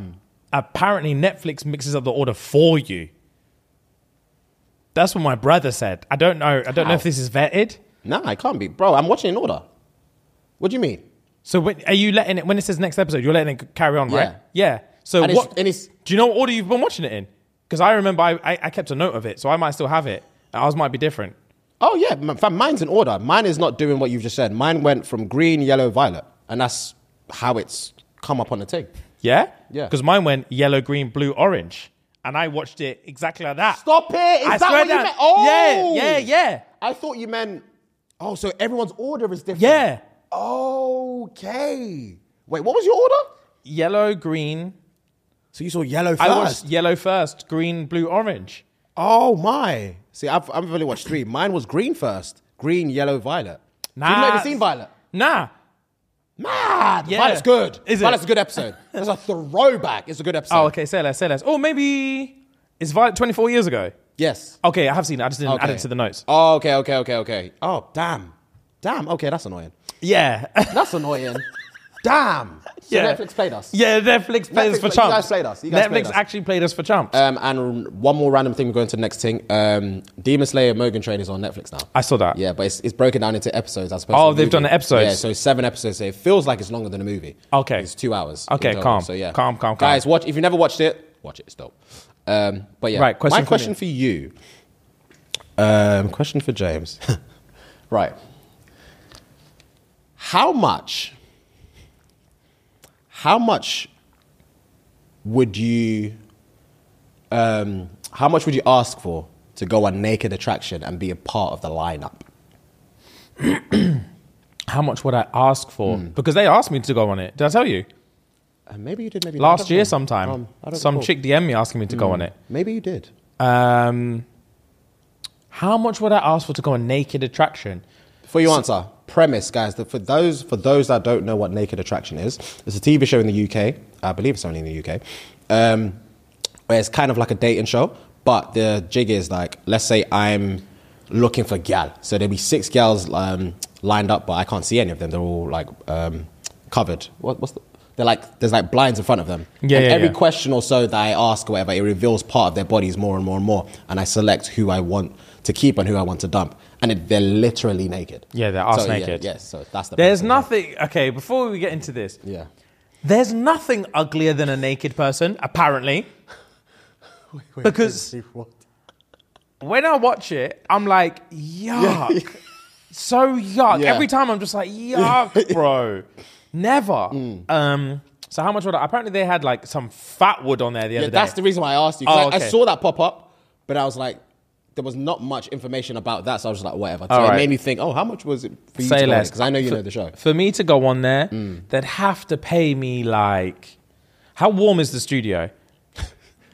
Apparently, Netflix mixes up the order for you. That's what my brother said. I don't know. I don't know if this is vetted. Nah, it can't be. Bro, I'm watching in order. What do you mean? So are you letting it, when it says next episode, you're letting it carry on, right? Yeah. Yeah. So And it's- do you know what order you've been watching it in? Because I remember I kept a note of it, so I might still have it. Ours might be different. Oh, yeah. Mine's in order. Mine is not doing what you've just said. Mine went from green, yellow, violet. And that's how it's come up on the thing. Yeah? Yeah. Because mine went yellow, green, blue, orange. And I watched it exactly like that. Stop it! I Is that swear what you down. meant? Oh! Yeah. I thought you meant... Oh, so everyone's order is different. Yeah. Okay. Wait, what was your order? Yellow, green. So you saw yellow first? I watched yellow first, green, blue, orange. Oh, my. See, I've only watched 3. Mine was green first. Green, yellow, violet. Nah. You've never seen Violet? Nah. Mad. Yeah. Violet's good. Is it? Violet's a good episode. It's a throwback. It's a good episode. Oh, okay. Say less. Oh, maybe... Is Violet 24 years ago? Yes. Okay, I have seen it. I just didn't add it to the notes. Oh, okay. Oh, damn. Okay, that's annoying. Yeah. That's annoying. Damn. So Yeah. Netflix played us. Yeah, Netflix played us for chumps. You guys played us. Netflix actually played us for chumps. And one more random thing, we're going to the next thing. Demon Slayer Mugen Train is on Netflix now. I saw that. Yeah, but it's broken down into episodes as opposed to Oh, a they've movie. done the episodes. Yeah, so 7 episodes. So it feels like it's longer than a movie. Okay. It's 2 hours. Okay, in total. calm. So yeah. Calm. Guys, watch. If you never watched it, watch it. It's dope. But yeah. Right, my question for you. Question for James. Right. How much would you ask for to go on Naked Attraction and be a part of the lineup? How much would I ask for? Because they asked me to go on it. Did I tell you? Maybe you did. Maybe Last year sometime. Some chick DM'd me asking me to go on it. Maybe you did. How much would I ask for to go on Naked Attraction? Before you answer, premise, guys. For those that don't know what Naked Attraction is, it's a TV show in the UK. I believe it's only in the UK. Where it's kind of like a dating show, but the jig is like, let's say I'm looking for gal. So there'll be 6 gals lined up, but I can't see any of them. They're all like covered. They're like, there's like blinds in front of them. Yeah, and yeah, every yeah. question or so that I ask or whatever, it reveals part of their bodies more and more and more. And I select who I want to keep and who I want to dump. And they're literally naked. Yeah, they're arse So, naked. Yeah, so that's the There's premise. nothing... Okay, before we get into this. Yeah. There's nothing uglier than a naked person, apparently. Because when I watch it, I'm like, yuck. So yuck. Yeah. Every time I'm just like, yuck, bro. Never. So how much would I... Apparently they had like some fat wood on there the other day. That's the reason why I asked you. 'Cause Oh, I okay. saw that pop up, but I was like, there was not much information about that. So I was just like, whatever. So All it right. made me think, how much was it for you Say to go less. Because I know you know the show. For me to go on there, they'd have to pay me like... How warm is the studio?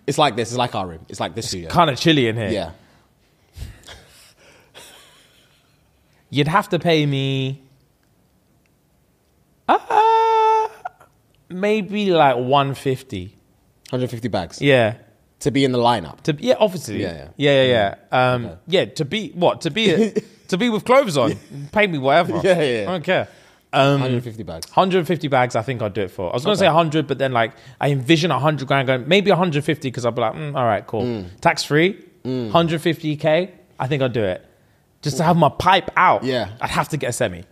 It's like this. It's like our room. It's like this studio. Kind of chilly in here. Yeah. You'd have to pay me... maybe like 150. 150 bags. Yeah. To be in the lineup. Yeah, obviously. Yeah. Yeah, to be with clothes on. Pay me whatever. Yeah. I don't care. 150 bags. 150 bags, I think I'd do it for. I was going to say 100, but then like I envision 100 grand going, maybe 150 because I'll be like, all right, cool. Tax free, 150K, I think I'd do it. Just to have my pipe out. Yeah. I'd have to get a semi.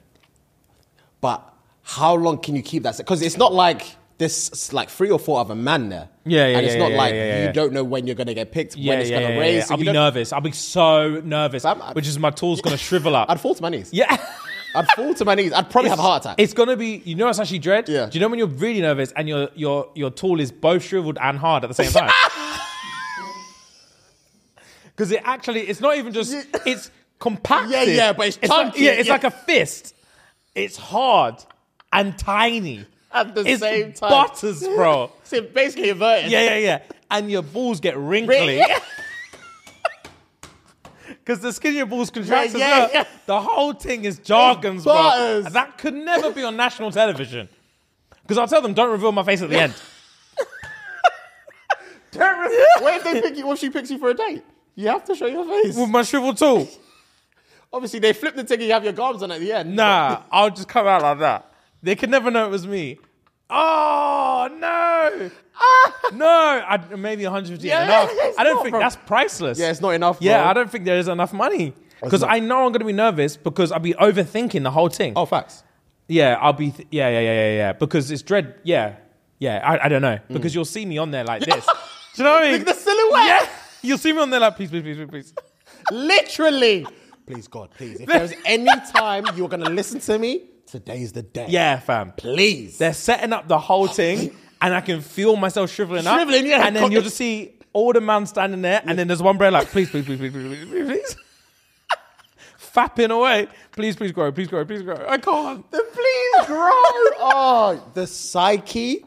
But how long can you keep that? Because it's not like there's like 3 or 4 other men there. Yeah, And it's not like yeah. you don't know when you're going to get picked, when it's going to raise. So I'll you be don't- nervous. I'll be so nervous, Fam, which is my tool's going to shrivel up. I'd fall to my knees. Yeah. I'd fall to my knees. I'd probably have a heart attack. It's gonna be, you know, what's actually dread. Yeah. Do you know when you're really nervous and your tool is both shriveled and hard at the same time? Because it's not even just, it's compacted. Yeah, but it's chunky. It's like a fist. It's hard and tiny. At the It's same time. butters, bro. So basically inverted. Yeah. And your balls get wrinkly. Because the skin of your balls contracts as well. Yeah. The whole thing is jargons, bro. butters. And that could never be on national television. Because I'll tell them, don't reveal my face at the end. What if they pick you? What if she picks you for a date? You have to show your face. With my shrivel tool. Obviously, they flip the ticket. You have your gums on at the end. Nah, I'll just come out like that. They could never know it was me. Oh, no. No. Maybe 150 Yeah, enough. it's I don't not, think bro. that's priceless. Yeah, it's not enough, Yeah, bro. I don't think there is enough money. Because I know I'm going to be nervous because I'll be overthinking the whole thing. Oh, facts. Yeah, I'll be... yeah. Because it's dread... Yeah. I don't know. Because you'll see me on there like this. Do you know what I mean? Look at the silhouette. Yeah. You'll see me on there like, please. Literally. Please, God, please. If there's any time you're going to listen to me, today's the day. Yeah, fam. Please. They're setting up the whole thing, and I can feel myself shriveling up. Yeah. And then you'll just see all the man standing there, and then there's one brother like, please. Fapping away. Please grow. I can't. The please grow. Oh, the psyche.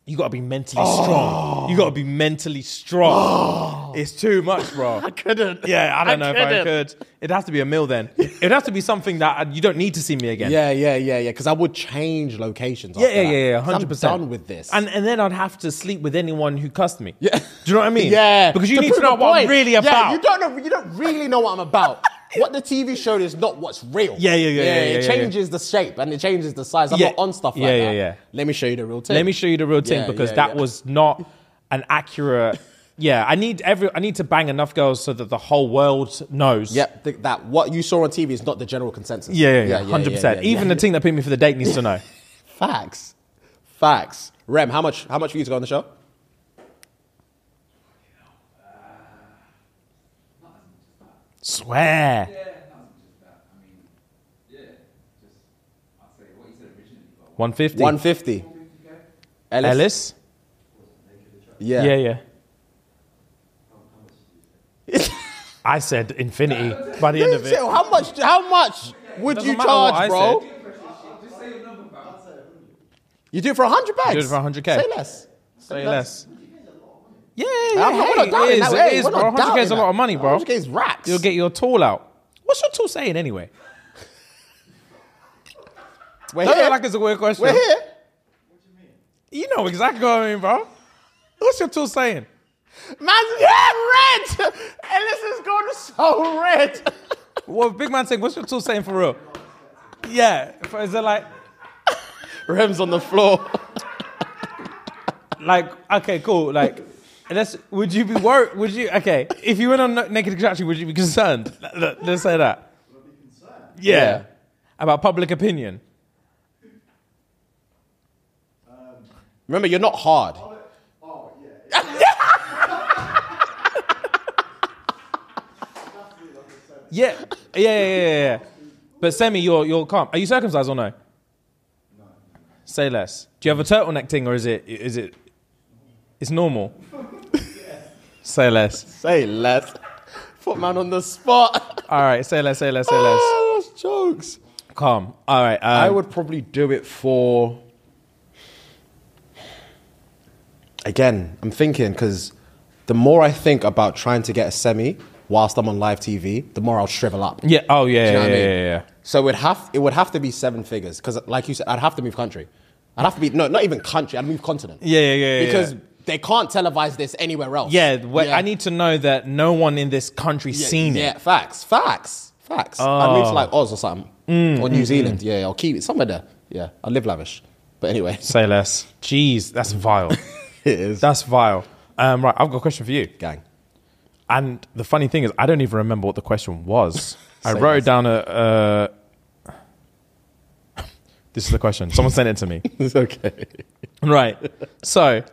You gotta be mentally strong. You gotta be mentally strong. It's too much, bro. I couldn't. Yeah, I don't know if I could. It'd have to be a meal then. It'd have to be something that you don't need to see me again. Yeah. Because I would change locations. Yeah, after that. 100%. I'm done with this. And then I'd have to sleep with anyone who cussed me. Yeah. Do you know what I mean? Yeah. Because you need to know what I'm really about. Yeah, you don't really know what I'm about. What the TV show is not what's real. Yeah. It changes the shape and it changes the size. I'm not on stuff like that. Yeah. Let me show you the real thing. Let me show you the real thing because that was not an accurate. Yeah, I need to bang enough girls so that the whole world knows. Yep, that what you saw on TV is not the general consensus. Yeah, 100%. Even the team that picked me for the date needs to know. Facts. Rem, how much for you to go on the show? Swear. Yeah, not just that. I mean, yeah, just I'd say what you said originally. 150. 150. Ellis? Yeah. I said infinity by the end of it. How much would Doesn't you matter what charge, I bro? said. Just say your number, pal. You do it for 100 bags? Do it for 100K. Say less. Say less. Yeah, We're not doubting that. it is, bro. 100K is a lot of money, bro. 100K is racks. You'll get your tool out. What's your tool saying anyway? We're Don't here. act like it's a weird question. We're here. You know exactly what I mean, bro. What's your tool saying? Man's red. Ellis is going so red. Well, big man saying, what's your tool saying for real? Yeah. Is it like, Rem's on the floor. okay, cool. Would you be worried? Okay, if you went on Naked Attraction, would you be concerned? Let's say that. Would I be concerned? Yeah. About public opinion. Remember, you're not hard. Oh, yeah. Yeah. But Semi, you're calm. Are you circumcised or no? No. Say less. Do you have a turtleneck thing or is it? It's normal. Say less. Say less. Put man on the spot. All right. Say less. Oh, that's jokes. Calm. All right. I would probably do it for. Again, I'm thinking because the more I think about trying to get a semi whilst I'm on live TV, the more I'll shrivel up. Yeah. Oh, yeah. Do you know what I mean? Yeah. So it would have to be 7 figures because, like you said, I'd have to move country. I'd have to be not even country. I'd move continent. Yeah. Because they can't televise this anywhere else. Yeah. I need to know that no one in this country's seen it. Yeah, facts. I'd move to like Oz or something. Or New Zealand. Yeah, I'll keep it somewhere there. Yeah, I'll live lavish. But anyway. Say less. Jeez, that's vile. It is. That's vile. Right, I've got a question for you. Gang. And the funny thing is, I don't even remember what the question was. I Say wrote less. down This is the question. Someone sent it to me. It's okay. Right. So,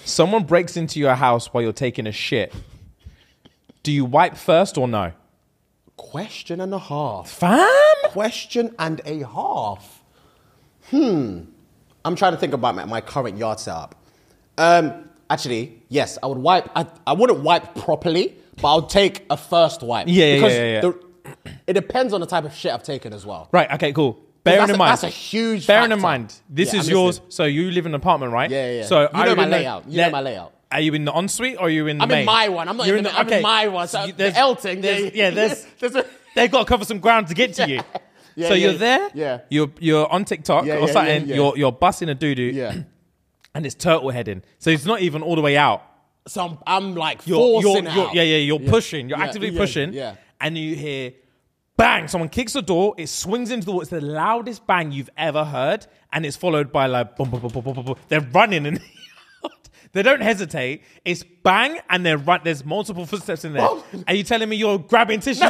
someone breaks into your house while you're taking a shit. Do you wipe first or no? Question and a half. Fam? Question and a half. I'm trying to think about my current yard setup. Actually, yes, I would wipe. I wouldn't wipe properly, but I would take a first wipe. Yeah. It depends on the type of shit I've taken as well. Right, okay, cool. Bearing in mind. That's a huge Bearing in factor. mind, this Yeah, is I'm yours. listening. So you live in an apartment, right? Yeah. So you know my layout. You know my layout. Are you in the ensuite or are you in the I'm main? in my one. I'm not in I'm in my one. So the L thing. They've got to cover some ground to get to you. Yeah, So yeah, you're there. yeah. You're on TikTok Yeah, or yeah, something. yeah. You're busting a doo-doo. Yeah. And it's turtle heading. So it's not even all the way out. So I'm like You're forcing it out. You're pushing. You're Yeah, actively yeah, pushing. yeah. And you hear bang, someone kicks the door, it swings into the wall. It's the loudest bang you've ever heard, and it's followed by like boom, boom, boom, boom, boom, boom, boom. They're running in the yard. They don't hesitate. It's bang, and there's multiple footsteps in there. Are you telling me you're grabbing tissue?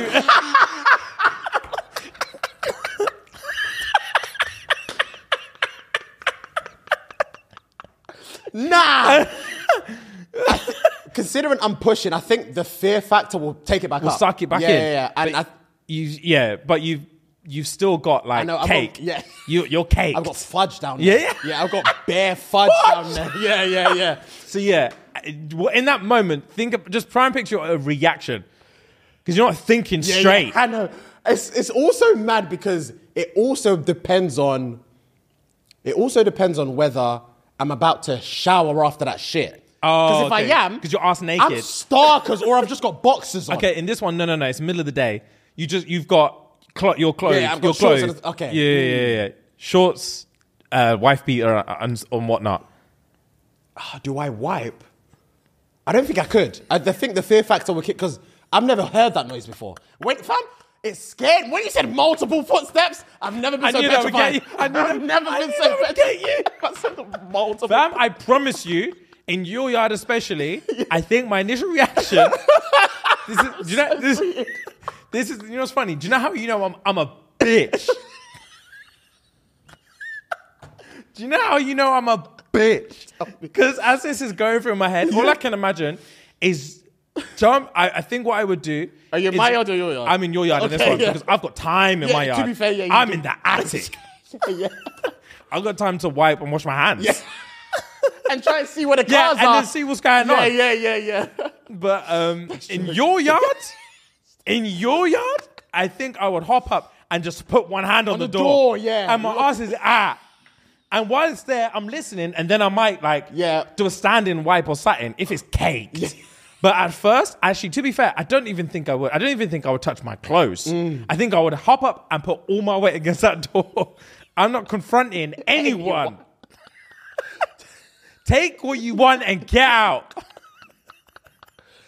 Nah. Considering I'm pushing, I think the fear factor will take it back up. Suck it back in. Yeah. And But you've still got like cake. You're cake. I've got fudge down there. Yeah, I've got bare fudge down there. Yeah. So in that moment, just try and picture a reaction, because you're not thinking straight. Yeah, I know. It's also mad because it also depends on whether I'm about to shower after that shit. Oh, because if I am, because you're ass naked, I'm starkers, or I've just got boxers on. Okay, in this one, no, it's middle of the day. You've got your clothes. Yeah, I've got shorts. Okay. Yeah. Shorts, wife beater, and whatnot. Do I wipe? I don't think I could. I think the fear factor would kick, because I've never heard that noise before. Wait, fam, it scared. When you said multiple footsteps, I've never been so petrified. I've never been so petrified. I said multiple. Fam, I promise you, in your yard especially, I think my initial reaction. This is. You know what's funny? Do you know how you know I'm a bitch? Do you know how you know I'm a bitch? Because as this is going through my head, all I can imagine is jump. I think what I would do. Are you in my yard or your yard? I'm in your yard in this one because I've got time in my yard. To be fair, I'm in the attic. I've got time to wipe and wash my hands. Yeah. And try and see where the cars are. And then see what's going on. Yeah. But in your yard, I think I would hop up and just put one hand on the door. Yeah. And my ass is out. And while it's there, I'm listening, and then I might do a standing wipe or something if it's caked. Yeah. But at first, actually, to be fair, I don't even think I would. I don't even think I would touch my clothes. I think I would hop up and put all my weight against that door. I'm not confronting anyone. Take what you want and get out.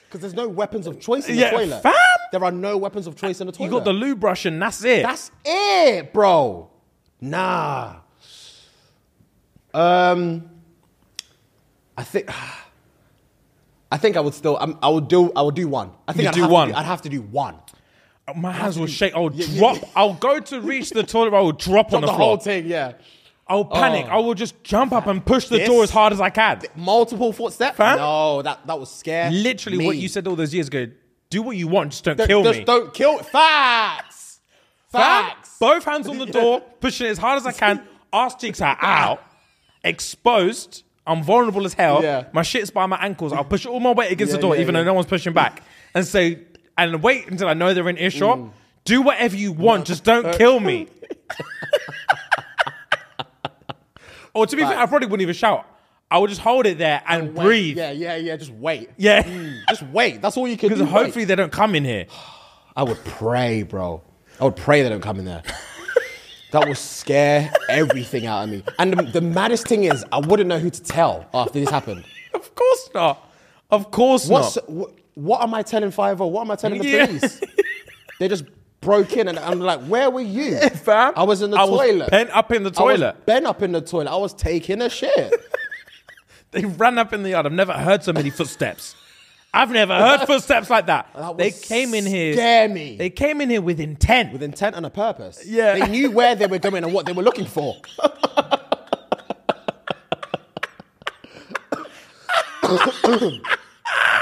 Because there's no weapons of choice in the toilet. Fam. There are no weapons of choice in the toilet. You got the loo brush and that's it. That's it, bro. Nah. I think I would still. I would do one. I think I'd have to do one. My hands will shake. I would drop. I'll go to reach the toilet. I will drop on the floor. The whole thing, yeah. I'll panic. I will just jump up and push the door as hard as I can. Multiple footsteps? Fam? No, that was scary. Literally what you said all those years ago. Do what you want, just don't kill me. Just don't kill. Facts. Both hands on the door, pushing it as hard as I can. Arse cheeks are out. Exposed. I'm vulnerable as hell. Yeah. My shit's by my ankles. I'll push all my weight against the door, even though no one's pushing back. And say, and wait until I know they're in earshot. Do whatever you want, just don't kill me. Or to be fair, I probably wouldn't even shout. I would just hold it there and breathe. Yeah. Just wait. Yeah. Just wait. That's all you can do. Because hopefully they don't come in here. I would pray, bro. I would pray they don't come in there. That would scare everything out of me. And the maddest thing is, I wouldn't know who to tell after this happened. Of course not. Of course not. What am I telling 5 What am I telling the police? They just broke in and I'm like, where were you? Yeah, fam. I was in the toilet. I was bent up in the toilet. I was taking a shit. They ran up in the yard. I've never heard so many footsteps. I've never heard footsteps like that. They came in here. Scare me. They came in here with intent. With intent and a purpose. Yeah. They knew where they were going and what they were looking for.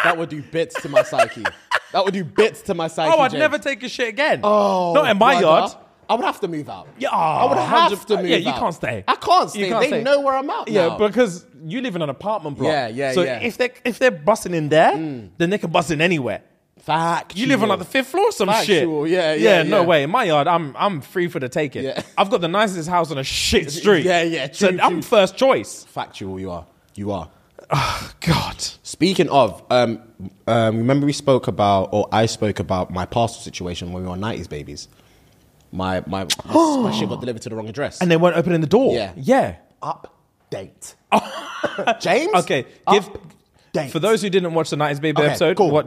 That would do bits to my psyche. Oh, I'd never take a shit again. Oh, not in my yard. I would have to move out. Yeah, I would have to move out. Yeah, you can't stay. I can't stay. They know where I'm at now. Yeah, because you live in an apartment block. Yeah. So if they're busting in there, then they can bust in anywhere. Factual. You live on like the 5th floor or some shit. Yeah. No way. In my yard, I'm free for the taking. Yeah. I've got the nicest house on a shit street. Yeah. So I'm first choice. Factual, you are. Oh, God. Speaking of, remember I spoke about my parcel situation when we were on 90s babies. My shit got delivered to the wrong address. And they weren't opening the door. Yeah. Update. James? Okay. Update. For those who didn't watch the 90s Baby episode, cool.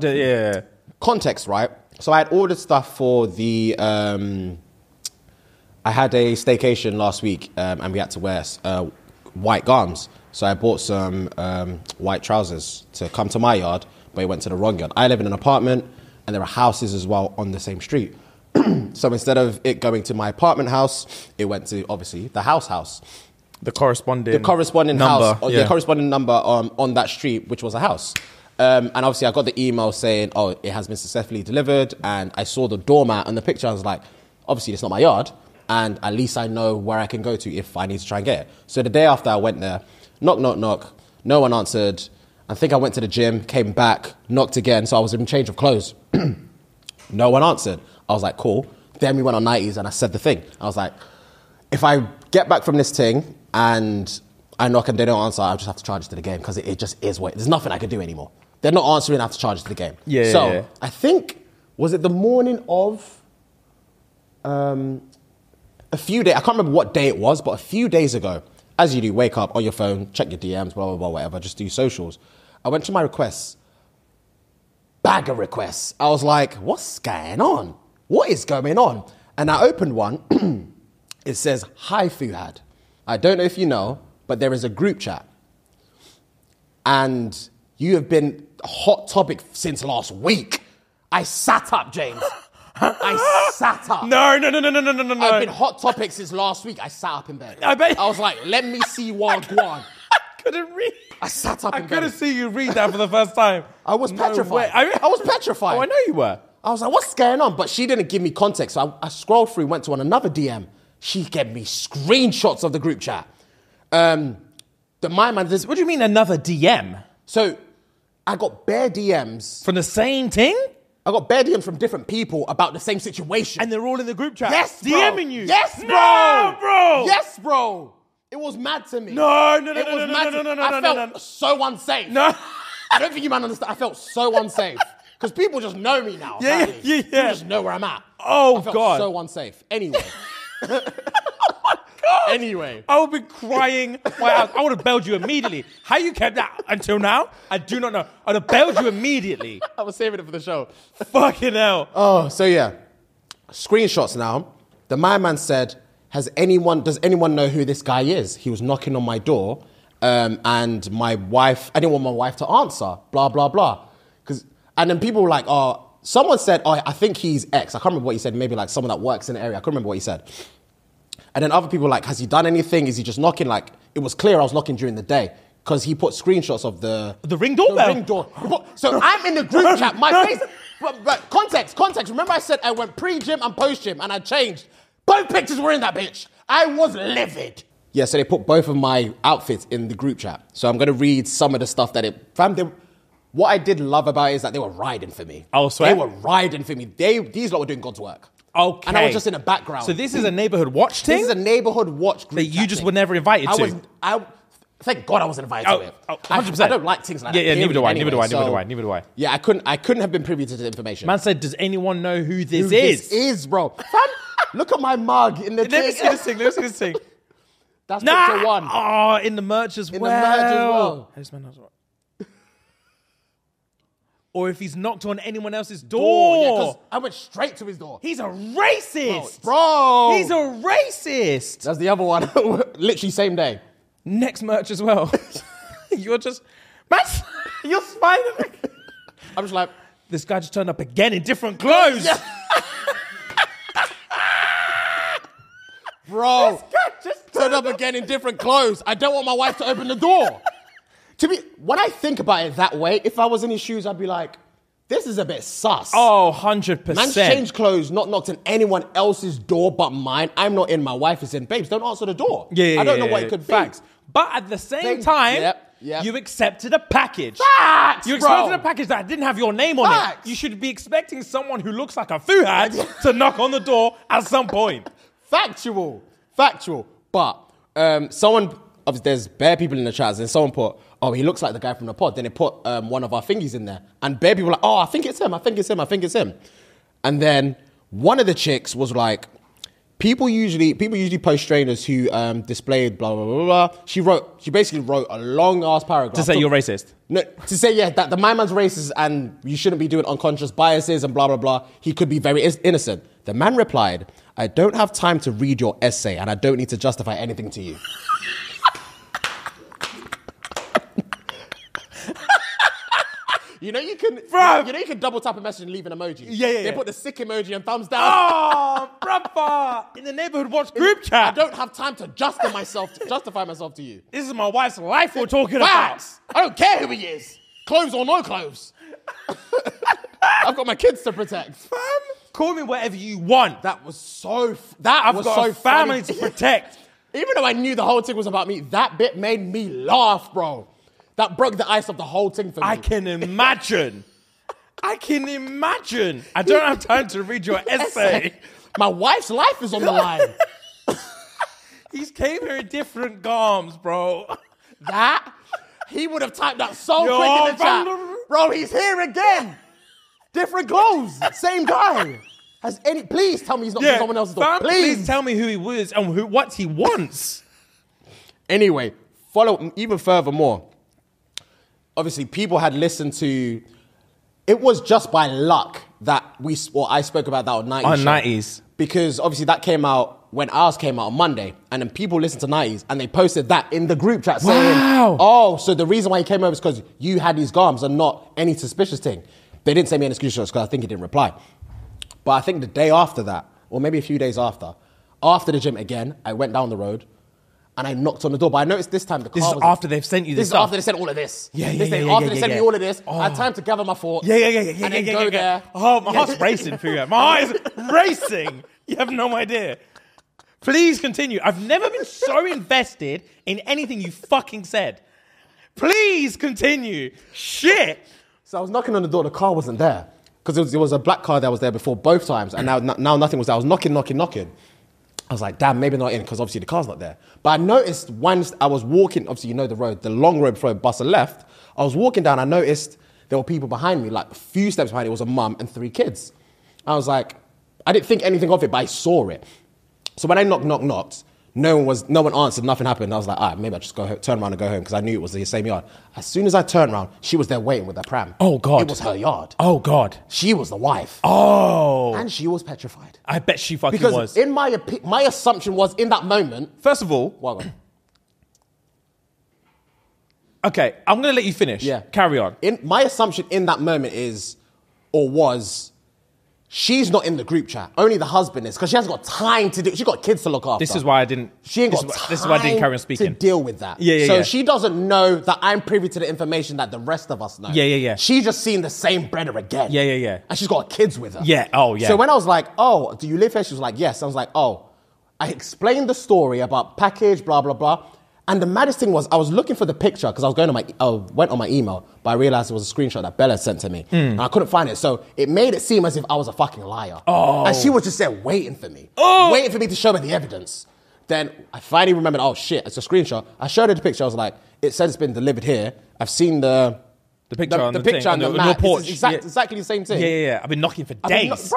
Context, right? So I had ordered stuff for the. I had a staycation last week, and we had to wear white garms. So I bought some white trousers to come to my yard, but it went to the wrong yard. I live in an apartment, and there are houses as well on the same street. So instead of it going to my apartment house, it went to, obviously, the house. The corresponding number, house. The corresponding number on that street, which was a house. And obviously, I got the email saying, oh, it has been successfully delivered. And I saw the doormat and the picture. I was like, obviously, it's not my yard. And at least I know where I can go to if I need to try and get it. So the day after I went there, knock, knock, knock. No one answered. I think I went to the gym, came back, knocked again. So I was in change of clothes. No one answered. I was like, cool. Then we went on 90s and I said the thing. I was like, if I get back from this thing and I knock and they don't answer, I'll just have to charge it to the game because it just is what. There's nothing I can do anymore. They're not answering, I have to charge it to the game. So I think, was it the morning of a few days, I can't remember what day it was, but a few days ago, as you do, wake up on your phone, check your DMs, blah, blah, blah, whatever, just do socials. I went to my requests, bag of requests. I was like, what's going on? What is going on? And I opened one. It says, hi, Fuhad. I don't know if you know, but there is a group chat. And you have been a hot topic since last week. I sat up, James. I sat up. No. I've been hot topic since last week. I sat up in bed. I was like, let me see Wagwan. Couldn't read. I sat up in bed. I couldn't see you read that for the first time. I was petrified. I was petrified. Oh, I know you were. I was like, what's going on? But she didn't give me context. So I scrolled through, went to another DM. She gave me screenshots of the group chat. What do you mean another DM? So I got bare DMs. From the same thing? I got bare DMs from different people about the same situation. And they're all in the group chat? Yes, bro. DMing you? Yes, bro. No, bro. Yes, bro. It was mad to me. No. I felt so unsafe. No. I don't think you man understand. I felt so unsafe. Because people just know me now. Yeah. People just know where I'm at. Oh, I felt God. so unsafe. Anyway. Oh, my God. Anyway. I would be crying. I would have bailed you immediately. How you kept that until now? I do not know. I would have bailed you immediately. I was saving it for the show. Fucking hell. Oh, so yeah. Screenshots now. The man said, does anyone know who this guy is? He was knocking on my door, and my wife, I didn't want my wife to answer, blah, blah, blah. And then people were like, someone said, I think he's X. I can't remember what he said. Maybe like someone that works in the area. I can't remember what he said. And then other people were like, has he done anything? Is he just knocking? Like, it was clear I was knocking during the day because he put screenshots of the ring doorbell. The ring door. So I'm in the group chat. My face, but context. Remember I said I went pre-gym and post-gym and I changed. Both pictures were in that bitch. I was livid. Yeah, so they put both of my outfits in the group chat. So I'm going to read some of the stuff that what I did love about it is that they were riding for me. Oh, swear? They were riding for me. These lot were doing God's work. Okay. And I was just in the background. So this is a neighborhood watch thing? This is a neighborhood watch group that you just were never invited to? Thank God I wasn't invited to it. 100%. I don't like things like that. Yeah, neither do I. Anyway, Neither do I. Yeah, I couldn't have been privy to the information. Man said, does anyone know who this is? This is, bro. Fam, look at my mug in the Let me see this thing. That's picture one. Oh, in the merch as well. In the merch as well. Or if he's knocked on anyone else's door. Yeah, because I went straight to his door. He's a racist. Bro. He's a racist. That's the other one. Literally same day. Next merch as well. You're just... Man, you're smiling. I'm just like... This guy just turned up again in different clothes. Yeah. Bro. This guy just turned up again in different clothes. I don't want my wife to open the door. When I think about it that way, if I was in his shoes, I'd be like, this is a bit sus. Oh, 100%. Man's changed clothes, not knocked on anyone else's door but mine. I'm not in, my wife is in. Babes, don't answer the door. Yeah, I don't know what it could be. Facts. But at the same time, you accepted a package. Facts, You accepted a package that didn't have your name on it. You should be expecting someone who looks like a fuhad to knock on the door at some point. Factual. But there's bare people in the chats, and someone put, oh, he looks like the guy from the pod. Then they put one of our thingies in there. And bare people were like, oh, I think it's him. And then one of the chicks was like, People usually post trainers who displayed blah blah blah blah. She basically wrote a long ass paragraph To say you're racist. No, to say that the my man's racist and you shouldn't be doing unconscious biases and blah blah blah. He could be very innocent. The man replied, "I don't have time to read your essay and I don't need to justify anything to you." You know you can double tap a message and leave an emoji. Yeah. They put the sick emoji and thumbs down. Oh, brother! In the neighborhood watch group chat. I don't have time to justify myself to you. This is my wife's life we're talking Facts. I don't care who he is. Clothes or no clothes. I've got my kids to protect. Fam, call me whatever you want. That was so. I've got a family to protect. Even though I knew the whole thing was about me, that bit made me laugh, bro. That broke the ice of the whole thing for me. I can imagine. I don't have time to read your essay. My wife's life is on the line. He's came here in different garms, bro. That he would have typed that so quick in the chat. Bro, he's here again. Different clothes. Same guy. Please tell me he's not from someone else's door. Please tell me who he was and what he wants. Anyway, follow even furthermore. Obviously, people had listened to. It was just by luck that I spoke about that on 90s. On 90s. Because obviously that came out when ours came out on Monday. And then people listened to 90s and they posted that in the group chat saying, oh, so the reason why he came over is because you had these garms and not any suspicious thing. They didn't send me any screenshots because I think he didn't reply. But I think the day after that, or maybe a few days after the gym again, I went down the road and I knocked on the door. But I noticed this time the car was... after they've sent you this stuff. This is after they sent all of this. Yeah. After they sent me all of this, I had time to gather my thoughts. Yeah. And then go there. Oh, my heart's racing for you. My heart is racing. You have no idea. Please continue. I've never been so invested in anything you fucking said. Please continue. Shit. So I was knocking on the door. The car wasn't there. Because there was a black car that was there before both times. And now nothing was there. I was knocking. I was like, damn, maybe not in, because obviously the car's not there. But I noticed once I was walking, obviously you know the road, the long road before I bust a left, I was walking down, I noticed there were people behind me, like a few steps behind it was a mum and 3 kids. I was like, I didn't think anything of it, but I saw it. So when I knocked, no one answered, nothing happened. I was like, all right, maybe I'll just turn around and go home, because I knew it was the same yard. As soon as I turned around, she was there waiting with her pram. Oh, God. It was her yard. Oh, God. She was the wife. Oh. And she was petrified. I bet she fucking was. Because in my assumption was, in that moment... First of all... Well, okay, I'm going to let you finish. Yeah. Carry on. My assumption in that moment was... She's not in the group chat. Only the husband is, because she hasn't got time to do. She's got kids to look after. This is why I didn't. She ain't got time. This is why I didn't carry on speaking. To deal with that. So she doesn't know that I'm privy to the information that the rest of us know. Yeah. She's just seen the same brother again. Yeah. And she's got kids with her. Yeah. Oh, yeah. So when I was like, "Oh, do you live here?" She was like, "Yes." I was like, "Oh," I explained the story about package, blah blah blah. And the maddest thing was, I was looking for the picture because I went on my email, but I realized it was a screenshot that Bella sent to me. And I couldn't find it. So it made it seem as if I was a fucking liar. Oh. And she was just there waiting for me. Waiting for me to show her the evidence. Then I finally remembered, oh shit, it's a screenshot. I showed her the picture. I was like, it says it's been delivered here. I've seen the picture on the picture thing, on the your map. porch. It's exactly the same thing. Yeah. I've been knocking for days.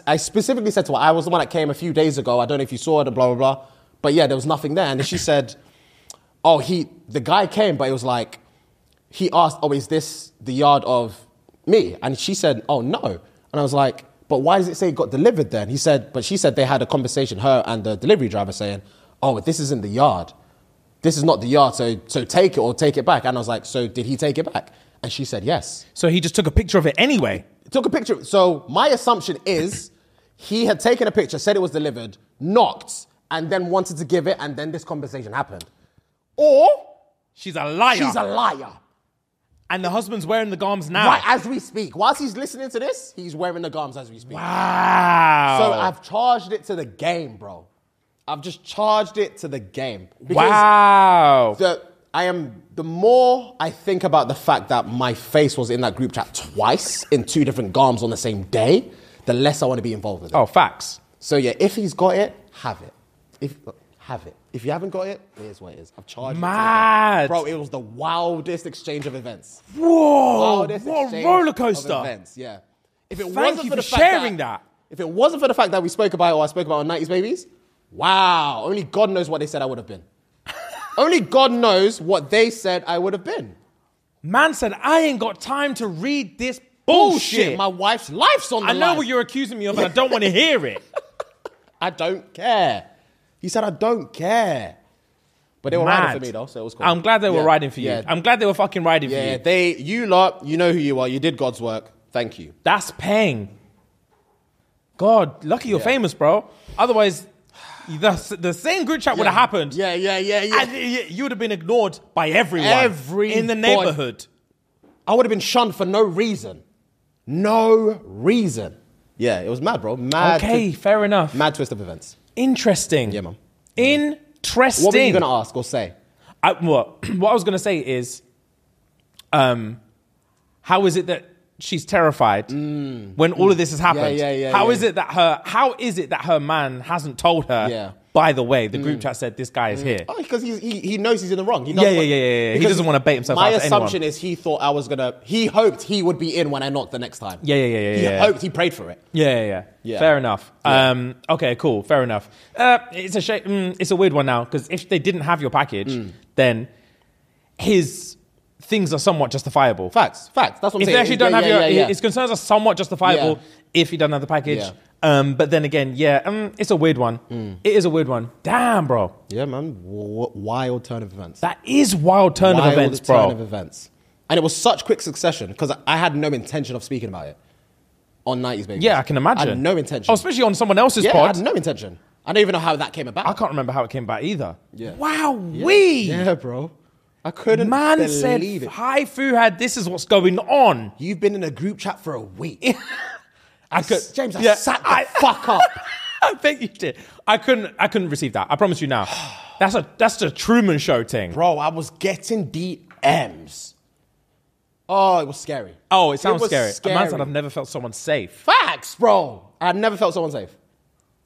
I specifically said to her, I was the one that came a few days ago. I don't know if you saw it, blah, blah, blah. But yeah, there was nothing there. And then she said... the guy came, but it was like, he asked, is this the yard of me? And she said, oh, no. And I was like, but why does it say it got delivered then? She said they had a conversation, her and the delivery driver, saying, this isn't the yard. This is not the yard, so take it or take it back. And I was like, so did he take it back? And she said, yes. So he just took a picture of it anyway? Took a picture. So my assumption is he had taken a picture, said it was delivered, knocked, and then wanted to give it, and then this conversation happened. Or... She's a liar. She's a liar. And the husband's wearing the garms now. Right, as we speak. Whilst he's listening to this, he's wearing the garms as we speak. Wow. So I've charged it to the game, bro. I've just charged it to the game. Wow. The more I think about the fact that my face was in that group chat twice in 2 different garms on the same day, the less I want to be involved with it. Oh, facts. So yeah, if he's got it, have it. Have it. If you haven't got it, here's what it is. I've charged Mad. it. Bro, it was the wildest exchange of events. Whoa. What a roller coaster. Of events, yeah. Thank you for sharing that. If it wasn't for the fact that we spoke about it, or I spoke about on 90s Babies, wow, only God knows what they said I would have been. Only God knows what they said I would have been. Man said, I ain't got time to read this bullshit. My wife's life's on the line. I know what you're accusing me of, and I don't want to hear it. I don't care. He said, I don't care. But they were riding for me, though, so it was cool. I'm glad they were riding for you. Yeah. I'm glad they were fucking riding for you. Yeah, you lot, you know who you are. You did God's work. Thank you. That's paying. God, lucky you're famous, bro. Otherwise, the same group chat would have happened. Yeah. And you would have been ignored by everyone in the neighborhood. I would have been shunned for no reason. No reason. Yeah, it was mad, bro. Mad. Okay, fair enough. Mad twist of events. Interesting. Yeah, man. Interesting. What were you going to ask or say? What I was going to say is, how is it that she's terrified when all of this has happened? How is it that her man hasn't told her? Yeah. By the way, the group chat said this guy is here. Oh, because he knows he's in the wrong. He He doesn't want to bait himself. My out to assumption anyone. is he thought he hoped he would be in when I knocked the next time. He hoped, he prayed for it. Yeah. Fair enough. Yeah. Okay, cool. Fair enough. It's a shame. It's a weird one now because if they didn't have your package, then his things are somewhat justifiable. Facts. That's what I'm if saying. They actually don't have his concerns are somewhat justifiable if he doesn't have the package. Yeah. But then again, it's a weird one. It is a weird one. Damn, bro. Yeah, man. Wild turn of events. That is wild turn of events, bro. Wild turn of events. And it was such quick succession because I had no intention of speaking about it on 90s Babies. Yeah, I can imagine. I had no intention. Oh, especially on someone else's I pod. had no intention. I don't even know how that came about. I can't remember how it came about either. Yeah. Wow, Yeah, bro. I couldn't Man said, believe it. Hi, Fuhad, this is what's going on. You've been in a group chat for a week. James, Yeah, sat the fuck up. I think you did. I couldn't receive that. I promise you now. That's the Truman Show thing. Bro, I was getting DMs. Oh, it was scary. Oh, it sounds was scary. A man said, I've never felt someone safe. Facts, bro. I had never felt someone safe.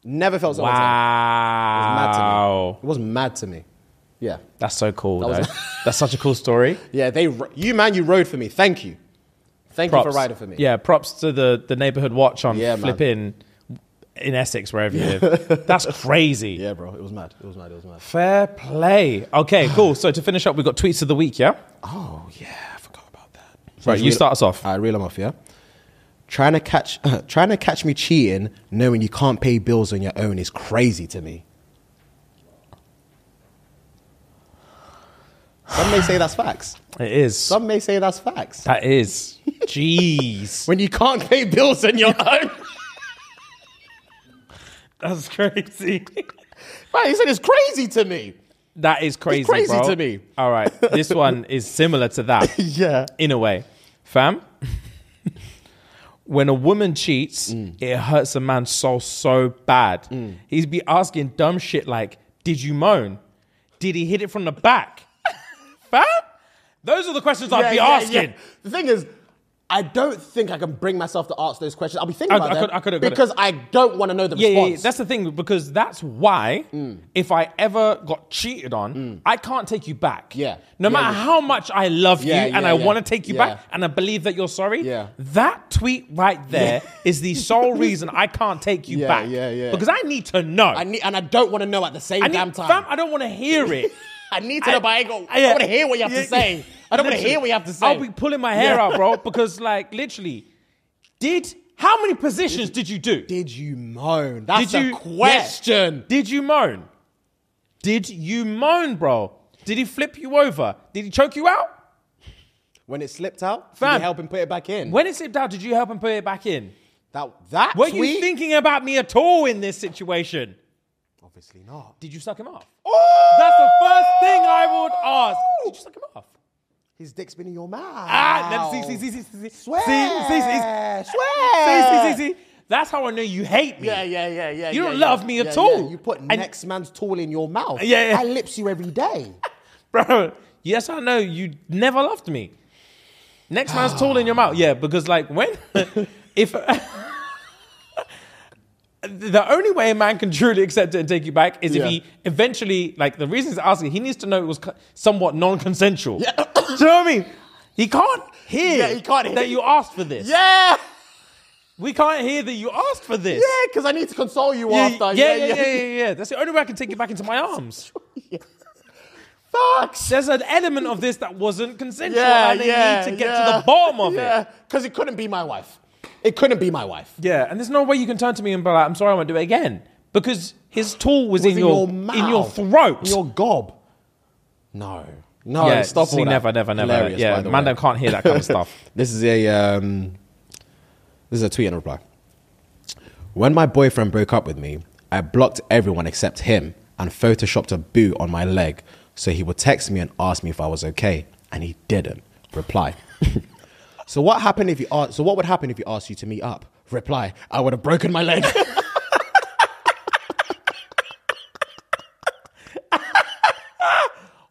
Never felt someone safe. Wow. It was mad to me. Yeah. That's so cool, though. That's such a cool story. Yeah, you rode for me. Thank you. Thank you for riding for me. Yeah, props to the neighborhood watch on flipping in Essex, wherever you live. That's crazy. Yeah, bro. It was mad. Fair play. Okay, cool. So to finish up, we've got tweets of the week, yeah? Oh, yeah. I forgot about that. Right, you start us off. I reel them off, yeah? Trying to catch me cheating knowing you can't pay bills on your own is crazy to me. Some may say that's facts. It is. Some may say that's facts. That is. Jeez. When you can't pay bills on your own. That's crazy. Right, he said it's crazy to me. That is crazy, It's crazy bro. to me. All right. This one is similar to that. Yeah. In a way. Fam, when a woman cheats, it hurts a man's soul so bad. He's be asking dumb shit like, did you moan? Did he hit it from the back? Fam? Those are the questions I'd be asking. Yeah. The thing is, I don't think I can bring myself to ask those questions. I'll be thinking about them because I don't want to know the response. Yeah, that's the thing, because that's why if I ever got cheated on, I can't take you back. Yeah. No matter how much I love you and I want to take you back and I believe that you're sorry, that tweet right there is the sole reason I can't take you back. Because I need to know. And I don't want to know at the same damn time. Fam, I don't want to hear it. I need to know, but I don't want to hear what you have to say. I don't want to hear what you have to say. I'll be pulling my hair out, bro, because, like, literally, how many positions did you do? Did you moan? That's a question. Yeah. Did you moan? Did you moan, bro? Did he flip you over? Did he choke you out? When it slipped out, Fam, did you help him put it back in? When it slipped out, did you help him put it back in? That Were tweet? you thinking about me at all in this situation? Obviously not. Did you suck him off? Oh! That's the first thing I would ask. Did you suck him off? His dick's been in your mouth. See. Swear. See. That's how I know you hate me. Yeah. You don't love me at all. Yeah. You put next man's tool in your mouth. Yeah. I lips you every day. Bro, yes, I know you never loved me. Next man's tool in your mouth. Yeah, because like if the only way a man can truly accept it and take you back is if he eventually, like, the reason he's asking, he needs to know it was somewhat non-consensual. Yeah. Do you know what I mean? He can't hear he can't hear that you asked for this. Yeah. We can't hear that you asked for this. Yeah, because I need to console you after. Yeah. That's the only way I can take you back into my arms. Facts. There's an element of this that wasn't consensual, and they need to get to the bottom of it. Because it couldn't be my wife. It couldn't be my wife. Yeah, and there's no way you can turn to me and be like, I'm sorry, I won't do it again. Because his tool was in your mouth. in your throat. In your gob. No, Yeah, stop all that. never. Hilarious, Yeah, by the man way. can't hear that kind of stuff. This is a tweet and reply. When my boyfriend broke up with me, I blocked everyone except him and photoshopped a boot on my leg so he would text me and ask me if I was okay, and he didn't. Reply. So what would happen if he asked you to meet up? Reply. I would have broken my leg.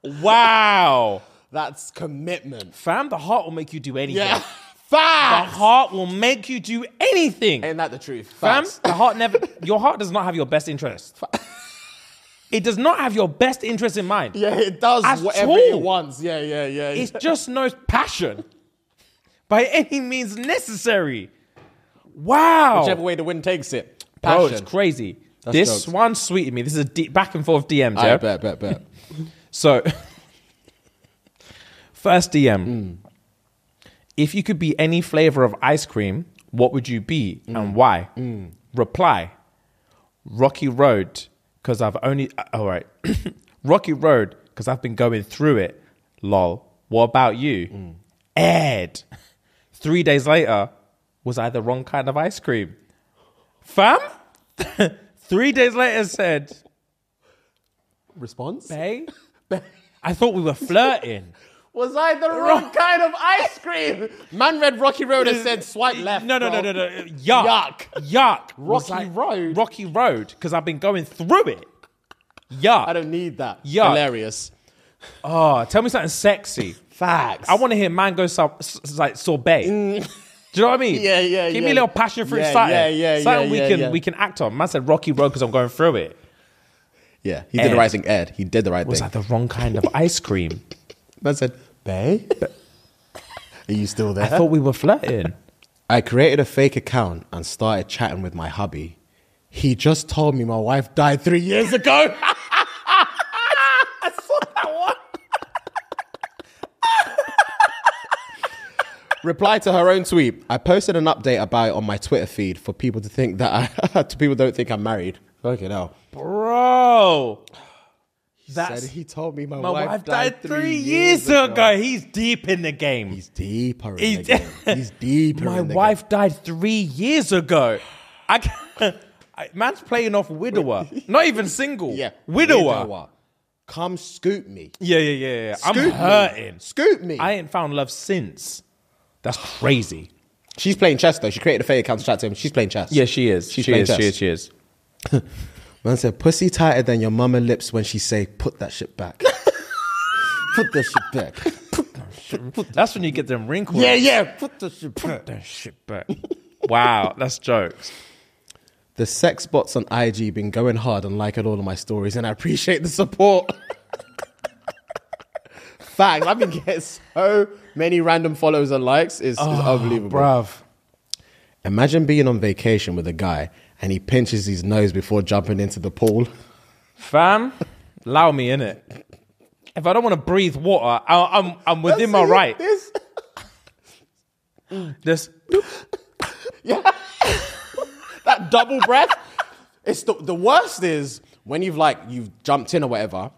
Wow. That's commitment. Fam, the heart will make you do anything. Yeah. The Facts. heart will make you do anything. Ain't that the truth? Fam, Facts. your heart does not have your best interest. It does not have your best interest in mind. Yeah, it does At whatever all. it wants. Yeah. It just knows passion by any means necessary. Wow. Whichever way the wind takes it. Bro, Passion. it's crazy. That's This jokes. one sweetened me. This is a back and forth DMs, yeah? I bet. So, first DM. If you could be any flavor of ice cream, what would you be and why? Reply. Rocky Road, because I've only... all right. Rocky Road, because I've been going through it. Lol. What about you? Ed. 3 days later, was I the wrong kind of ice cream? Fam? 3 days later said... Response? Babe, I thought we were flirting. Was I the wrong kind of ice cream? Man read Rocky Road and said swipe left. No. bro. Yuck. Was Rocky Road? Rocky Road, because I've been going through it. Yuck. I don't need that. Yuck. Hilarious. Oh, tell me something sexy. Facts. I want to hear mango like sorbet. Do you know what I mean? Yeah. Give me a little passion fruit Yeah, something. yeah, something yeah. we can act on. Man said Rocky Road because I'm going through it. Yeah, he did the right thing, Ed. He did the right Was thing. I the wrong kind of ice cream? Man said, babe? Are you still there? I thought we were flirting. I created a fake account and started chatting with my hubby. He just told me my wife died 3 years ago. I saw that one. Reply to her own tweet. I posted an update about it on my Twitter feed for people to think that people don't think I'm married. Fucking hell. Bro. Said he told me my wife died 3 years ago. He's deep in the game. He's deeper in the game. He's deeper My in the wife died 3 years ago. Man's playing off widower. Not even single. game. Yeah. Widower. Come scoop me. Yeah. I'm Scoop me. hurting. Scoop me. I ain't found love since. That's crazy. She's playing chess though. She created a fake account to chat to him. She's playing chess. Yeah, she is. She's She playing is. chess. She is. Man said, pussy tighter than your mama lips when she say, put that shit back. Put that shit back. That's when you get them wrinkles. Yeah. Put that shit back. Put that shit back. Wow, that's jokes. The sex bots on IG been going hard and liking all of my stories, and I appreciate the support. Facts. I've been getting so many random follows and likes. It's unbelievable. Bruv. Imagine being on vacation with a guy and he pinches his nose before jumping into the pool. Fam, allow me in it. If I don't want to breathe water, I'm within my right. This. Yeah. That double breath. It's the worst is when you've jumped in or whatever,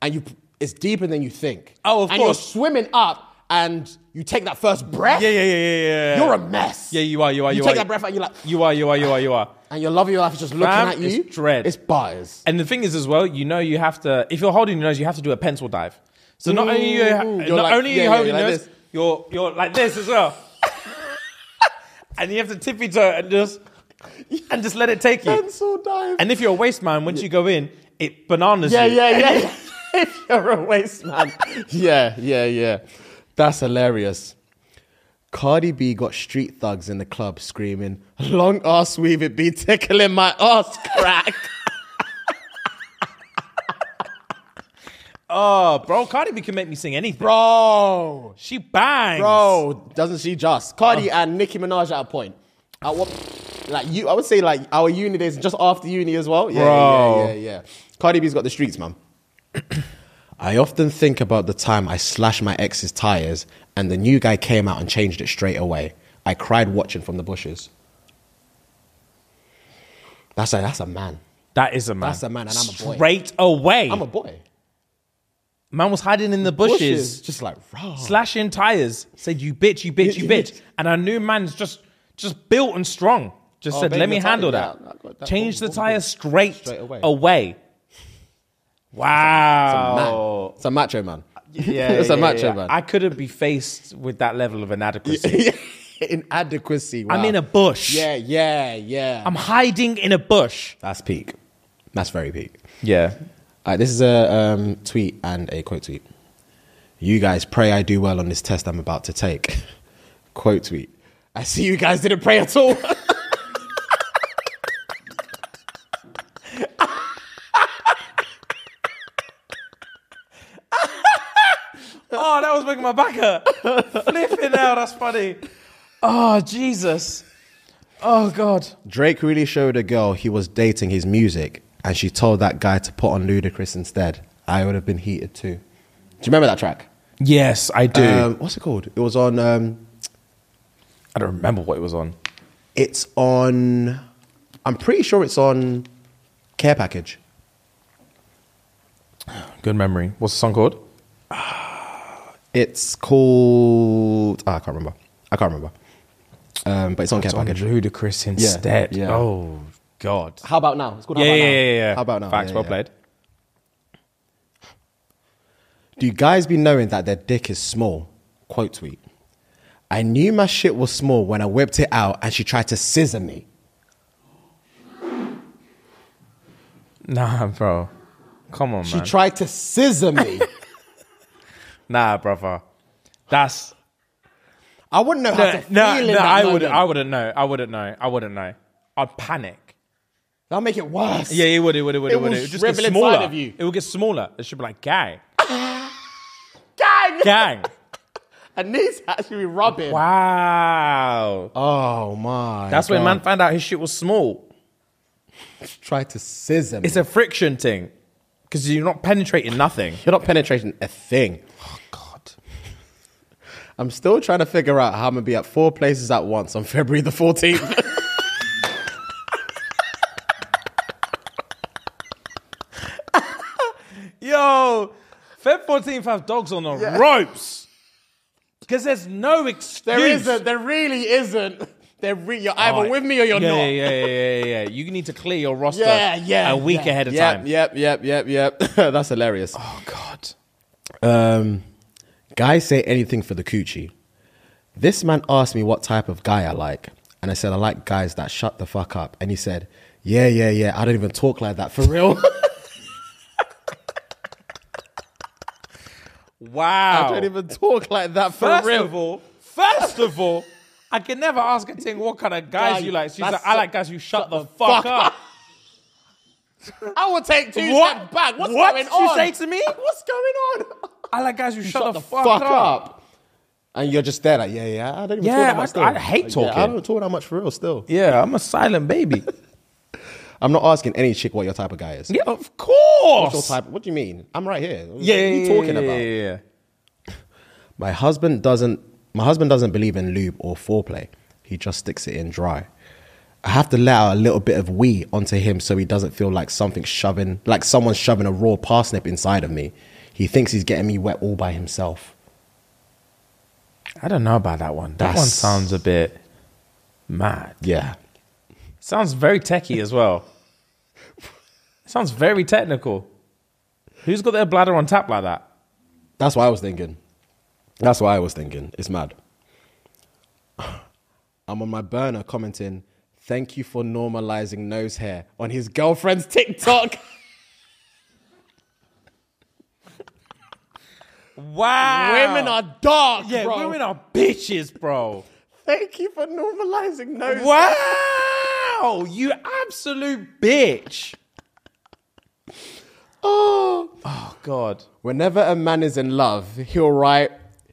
and it's deeper than you think. Oh, of and course. you're swimming up, and you take that first breath. Yeah. You're a mess. Yeah, you are. You take that breath and you're like, You are. and your love of your life is just looking Fam, at you. it's dread. It's bars. And the thing is as well, you have to, if you're holding your nose, you have to do a pencil dive. So not only you're like- holding yeah, your like nose, this. you're like this as well. And you have to tippy toe and just let it take you. Pencil dive. And if you're a waste man, once you go in, it bananas you. Yeah. If you're a waste man. Yeah. That's hilarious. Cardi B got street thugs in the club screaming, long ass weave it be tickling my ass crack. Oh, bro, Cardi B can make me sing anything. Bro. She bangs. Bro, doesn't she just? Cardi and Nicki Minaj at a point. At what? Like I would say like our uni days, just after uni as well. Yeah, Bro. yeah. Cardi B's got the streets, man. I often think about the time I slashed my ex's tires and the new guy came out and changed it straight away. I cried watching from the bushes. That's a man. That is a man. That's a man, and I'm a boy. Straight away. I'm a boy. Man was hiding in the bushes. Just like, raw. Slashing tires. Said, you bitch, you bitch, you bitch. And I knew man's just built and strong. Just said, baby, let me the tire- handle yeah, that. I got that. Change the Boom, tire straight away. away. Wow. It's a macho man. Yeah, It's a macho man. I couldn't be faced with that level of inadequacy. Inadequacy. Wow. I'm in a bush. Yeah. I'm hiding in a bush. That's peak. That's very peak. Yeah. All right, this is a tweet and a quote tweet. You guys pray I do well on this test I'm about to take. Quote tweet. I see you guys didn't pray at all. Oh, that was making my back hurt. Flipping out, that's funny. Oh, Jesus. Oh, God. Drake really showed a girl he was dating his music and she told that guy to put on Ludacris instead. I would have been heated too. Do you remember that track? Yes, I do. What's it called? It was on... I don't remember what it was on. it's on... I'm pretty sure it's on Care Package. Good memory. What's the song called? It's called... I can't remember. But it's on Care It's on Package. Ludacris instead. yeah. Oh, God. How About Now? It's called Yeah, How About Now. yeah. How About Now? Facts, Yeah, well yeah. played. Do you guys be knowing that their dick is small? Quote tweet. I knew my shit was small when I whipped it out and she tried to scissor me. Nah, bro. Come on, She man. tried to scissor me. Nah, brother. That's... I wouldn't know how to feel in that I moment. wouldn't know. I'd panic. That'll make it worse. Yeah, it would. It will would just get shrivel inside smaller. of you. It would get smaller. It should be like gang. Gang! Gang. And these actually rubbing. Wow. Oh my. That's when man found out his shit was small. tried to scissor me. It's a friction thing. Because you're not penetrating nothing. You're not penetrating a thing. Oh, God. I'm still trying to figure out how I'm going to be at 4 places at once on February the 14th. Yo, Feb 14th have dogs on the ropes. Because there's no excuse. There isn't. There really isn't. You're either with me or you're not. Yeah. You need to clear your roster Yeah. a week ahead of time. Yep. That's hilarious. Oh, God. Guys say anything for the coochie. This man asked me what type of guy I like. And I said, I like guys that shut the fuck up. And he said, yeah. I don't even talk like that for real. Wow. I don't even talk like that for real. First of all, I can never ask a thing what kind of guys Guy, you like. She's that's like, I like guys who shut the fuck up. I will take two What? steps back. What's What going did on? you say to me? What's going on? I like guys who shut the fuck fuck up. And you're just there like, yeah. I don't even Yeah, talk that much still. I hate talking. I don't talk that much for real still. Yeah, I'm a silent baby. I'm not asking any chick what your type of guy is. Yeah, of course. What's your type? What do you mean? I'm right here. What Yeah, are you talking about? Yeah. My husband doesn't believe in lube or foreplay. He just sticks it in dry. I have to let out a little bit of wee onto him so he doesn't feel like someone's shoving a raw parsnip inside of me. He thinks he's getting me wet all by himself. I don't know about that one. That one sounds a bit mad. Yeah. Sounds very techie as well. Sounds very technical. Who's got their bladder on tap like that? That's what I was thinking. It's mad. I'm on my burner commenting, thank you for normalizing nose hair on his girlfriend's TikTok. Wow. Women are dark, Yeah, bro. women are bitches, bro. Thank you for normalizing nose hair. Wow. You absolute bitch. Oh, God. Whenever a man is in love, he'll write,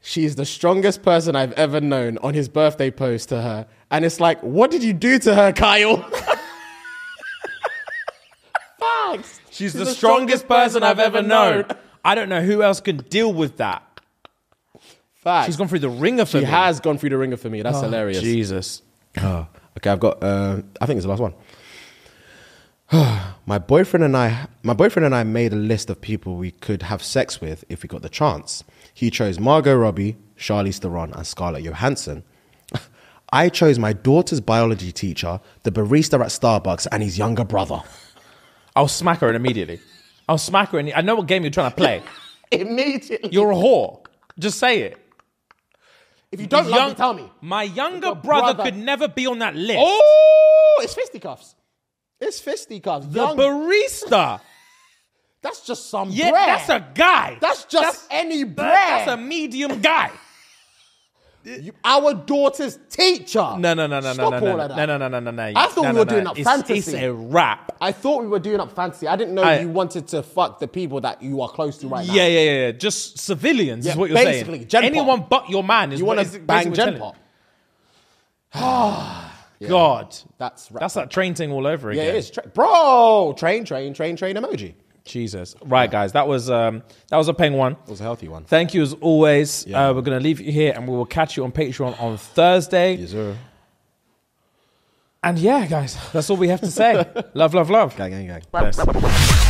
she's the strongest person I've ever known on his birthday post to her. And it's like, what did you do to her, Kyle? Facts. She's the strongest person I've ever known. I don't know who else can deal with that. Facts. She's gone through the ringer for me. She has gone through the ringer for me. That's hilarious. Jesus. Okay, I've got, I think it's the last one. My boyfriend and I made a list of people we could have sex with if we got the chance. He chose Margot Robbie, Charlize Theron, and Scarlett Johansson. I chose my daughter's biology teacher, the barista at Starbucks, and his younger brother. I'll smack her immediately. I'll smack her. I know what game you're trying to play. Immediately. You're a whore. Just say it. If you don't love me, tell me. My younger brother could never be on that list. Oh, it's fisticuffs. It's fisticuffs. The barista. That's just some Yeah, bread. that's a guy. That's just any bread. That's a medium guy. Our daughter's teacher. No. Stop all of that. No. I thought we were doing up fantasy. It's a rap. I thought we were doing up fantasy. I didn't know you wanted to fuck the people that you are close to right now. Yeah. Just civilians is what you're basically, saying. Gen Anyone pop. but your man is You what want is to bang basically Gen what Pop. you're telling me. God. That's that train thing all over again. Yeah, it is. Bro, train emoji. Jesus. Right, guys. That was a peng one. It was a healthy one. Thank you as always. Yeah. We're going to leave you here and we will catch you on Patreon on Thursday. Yes, sir. And yeah, guys, that's all we have to say. Love. Gang. Bless.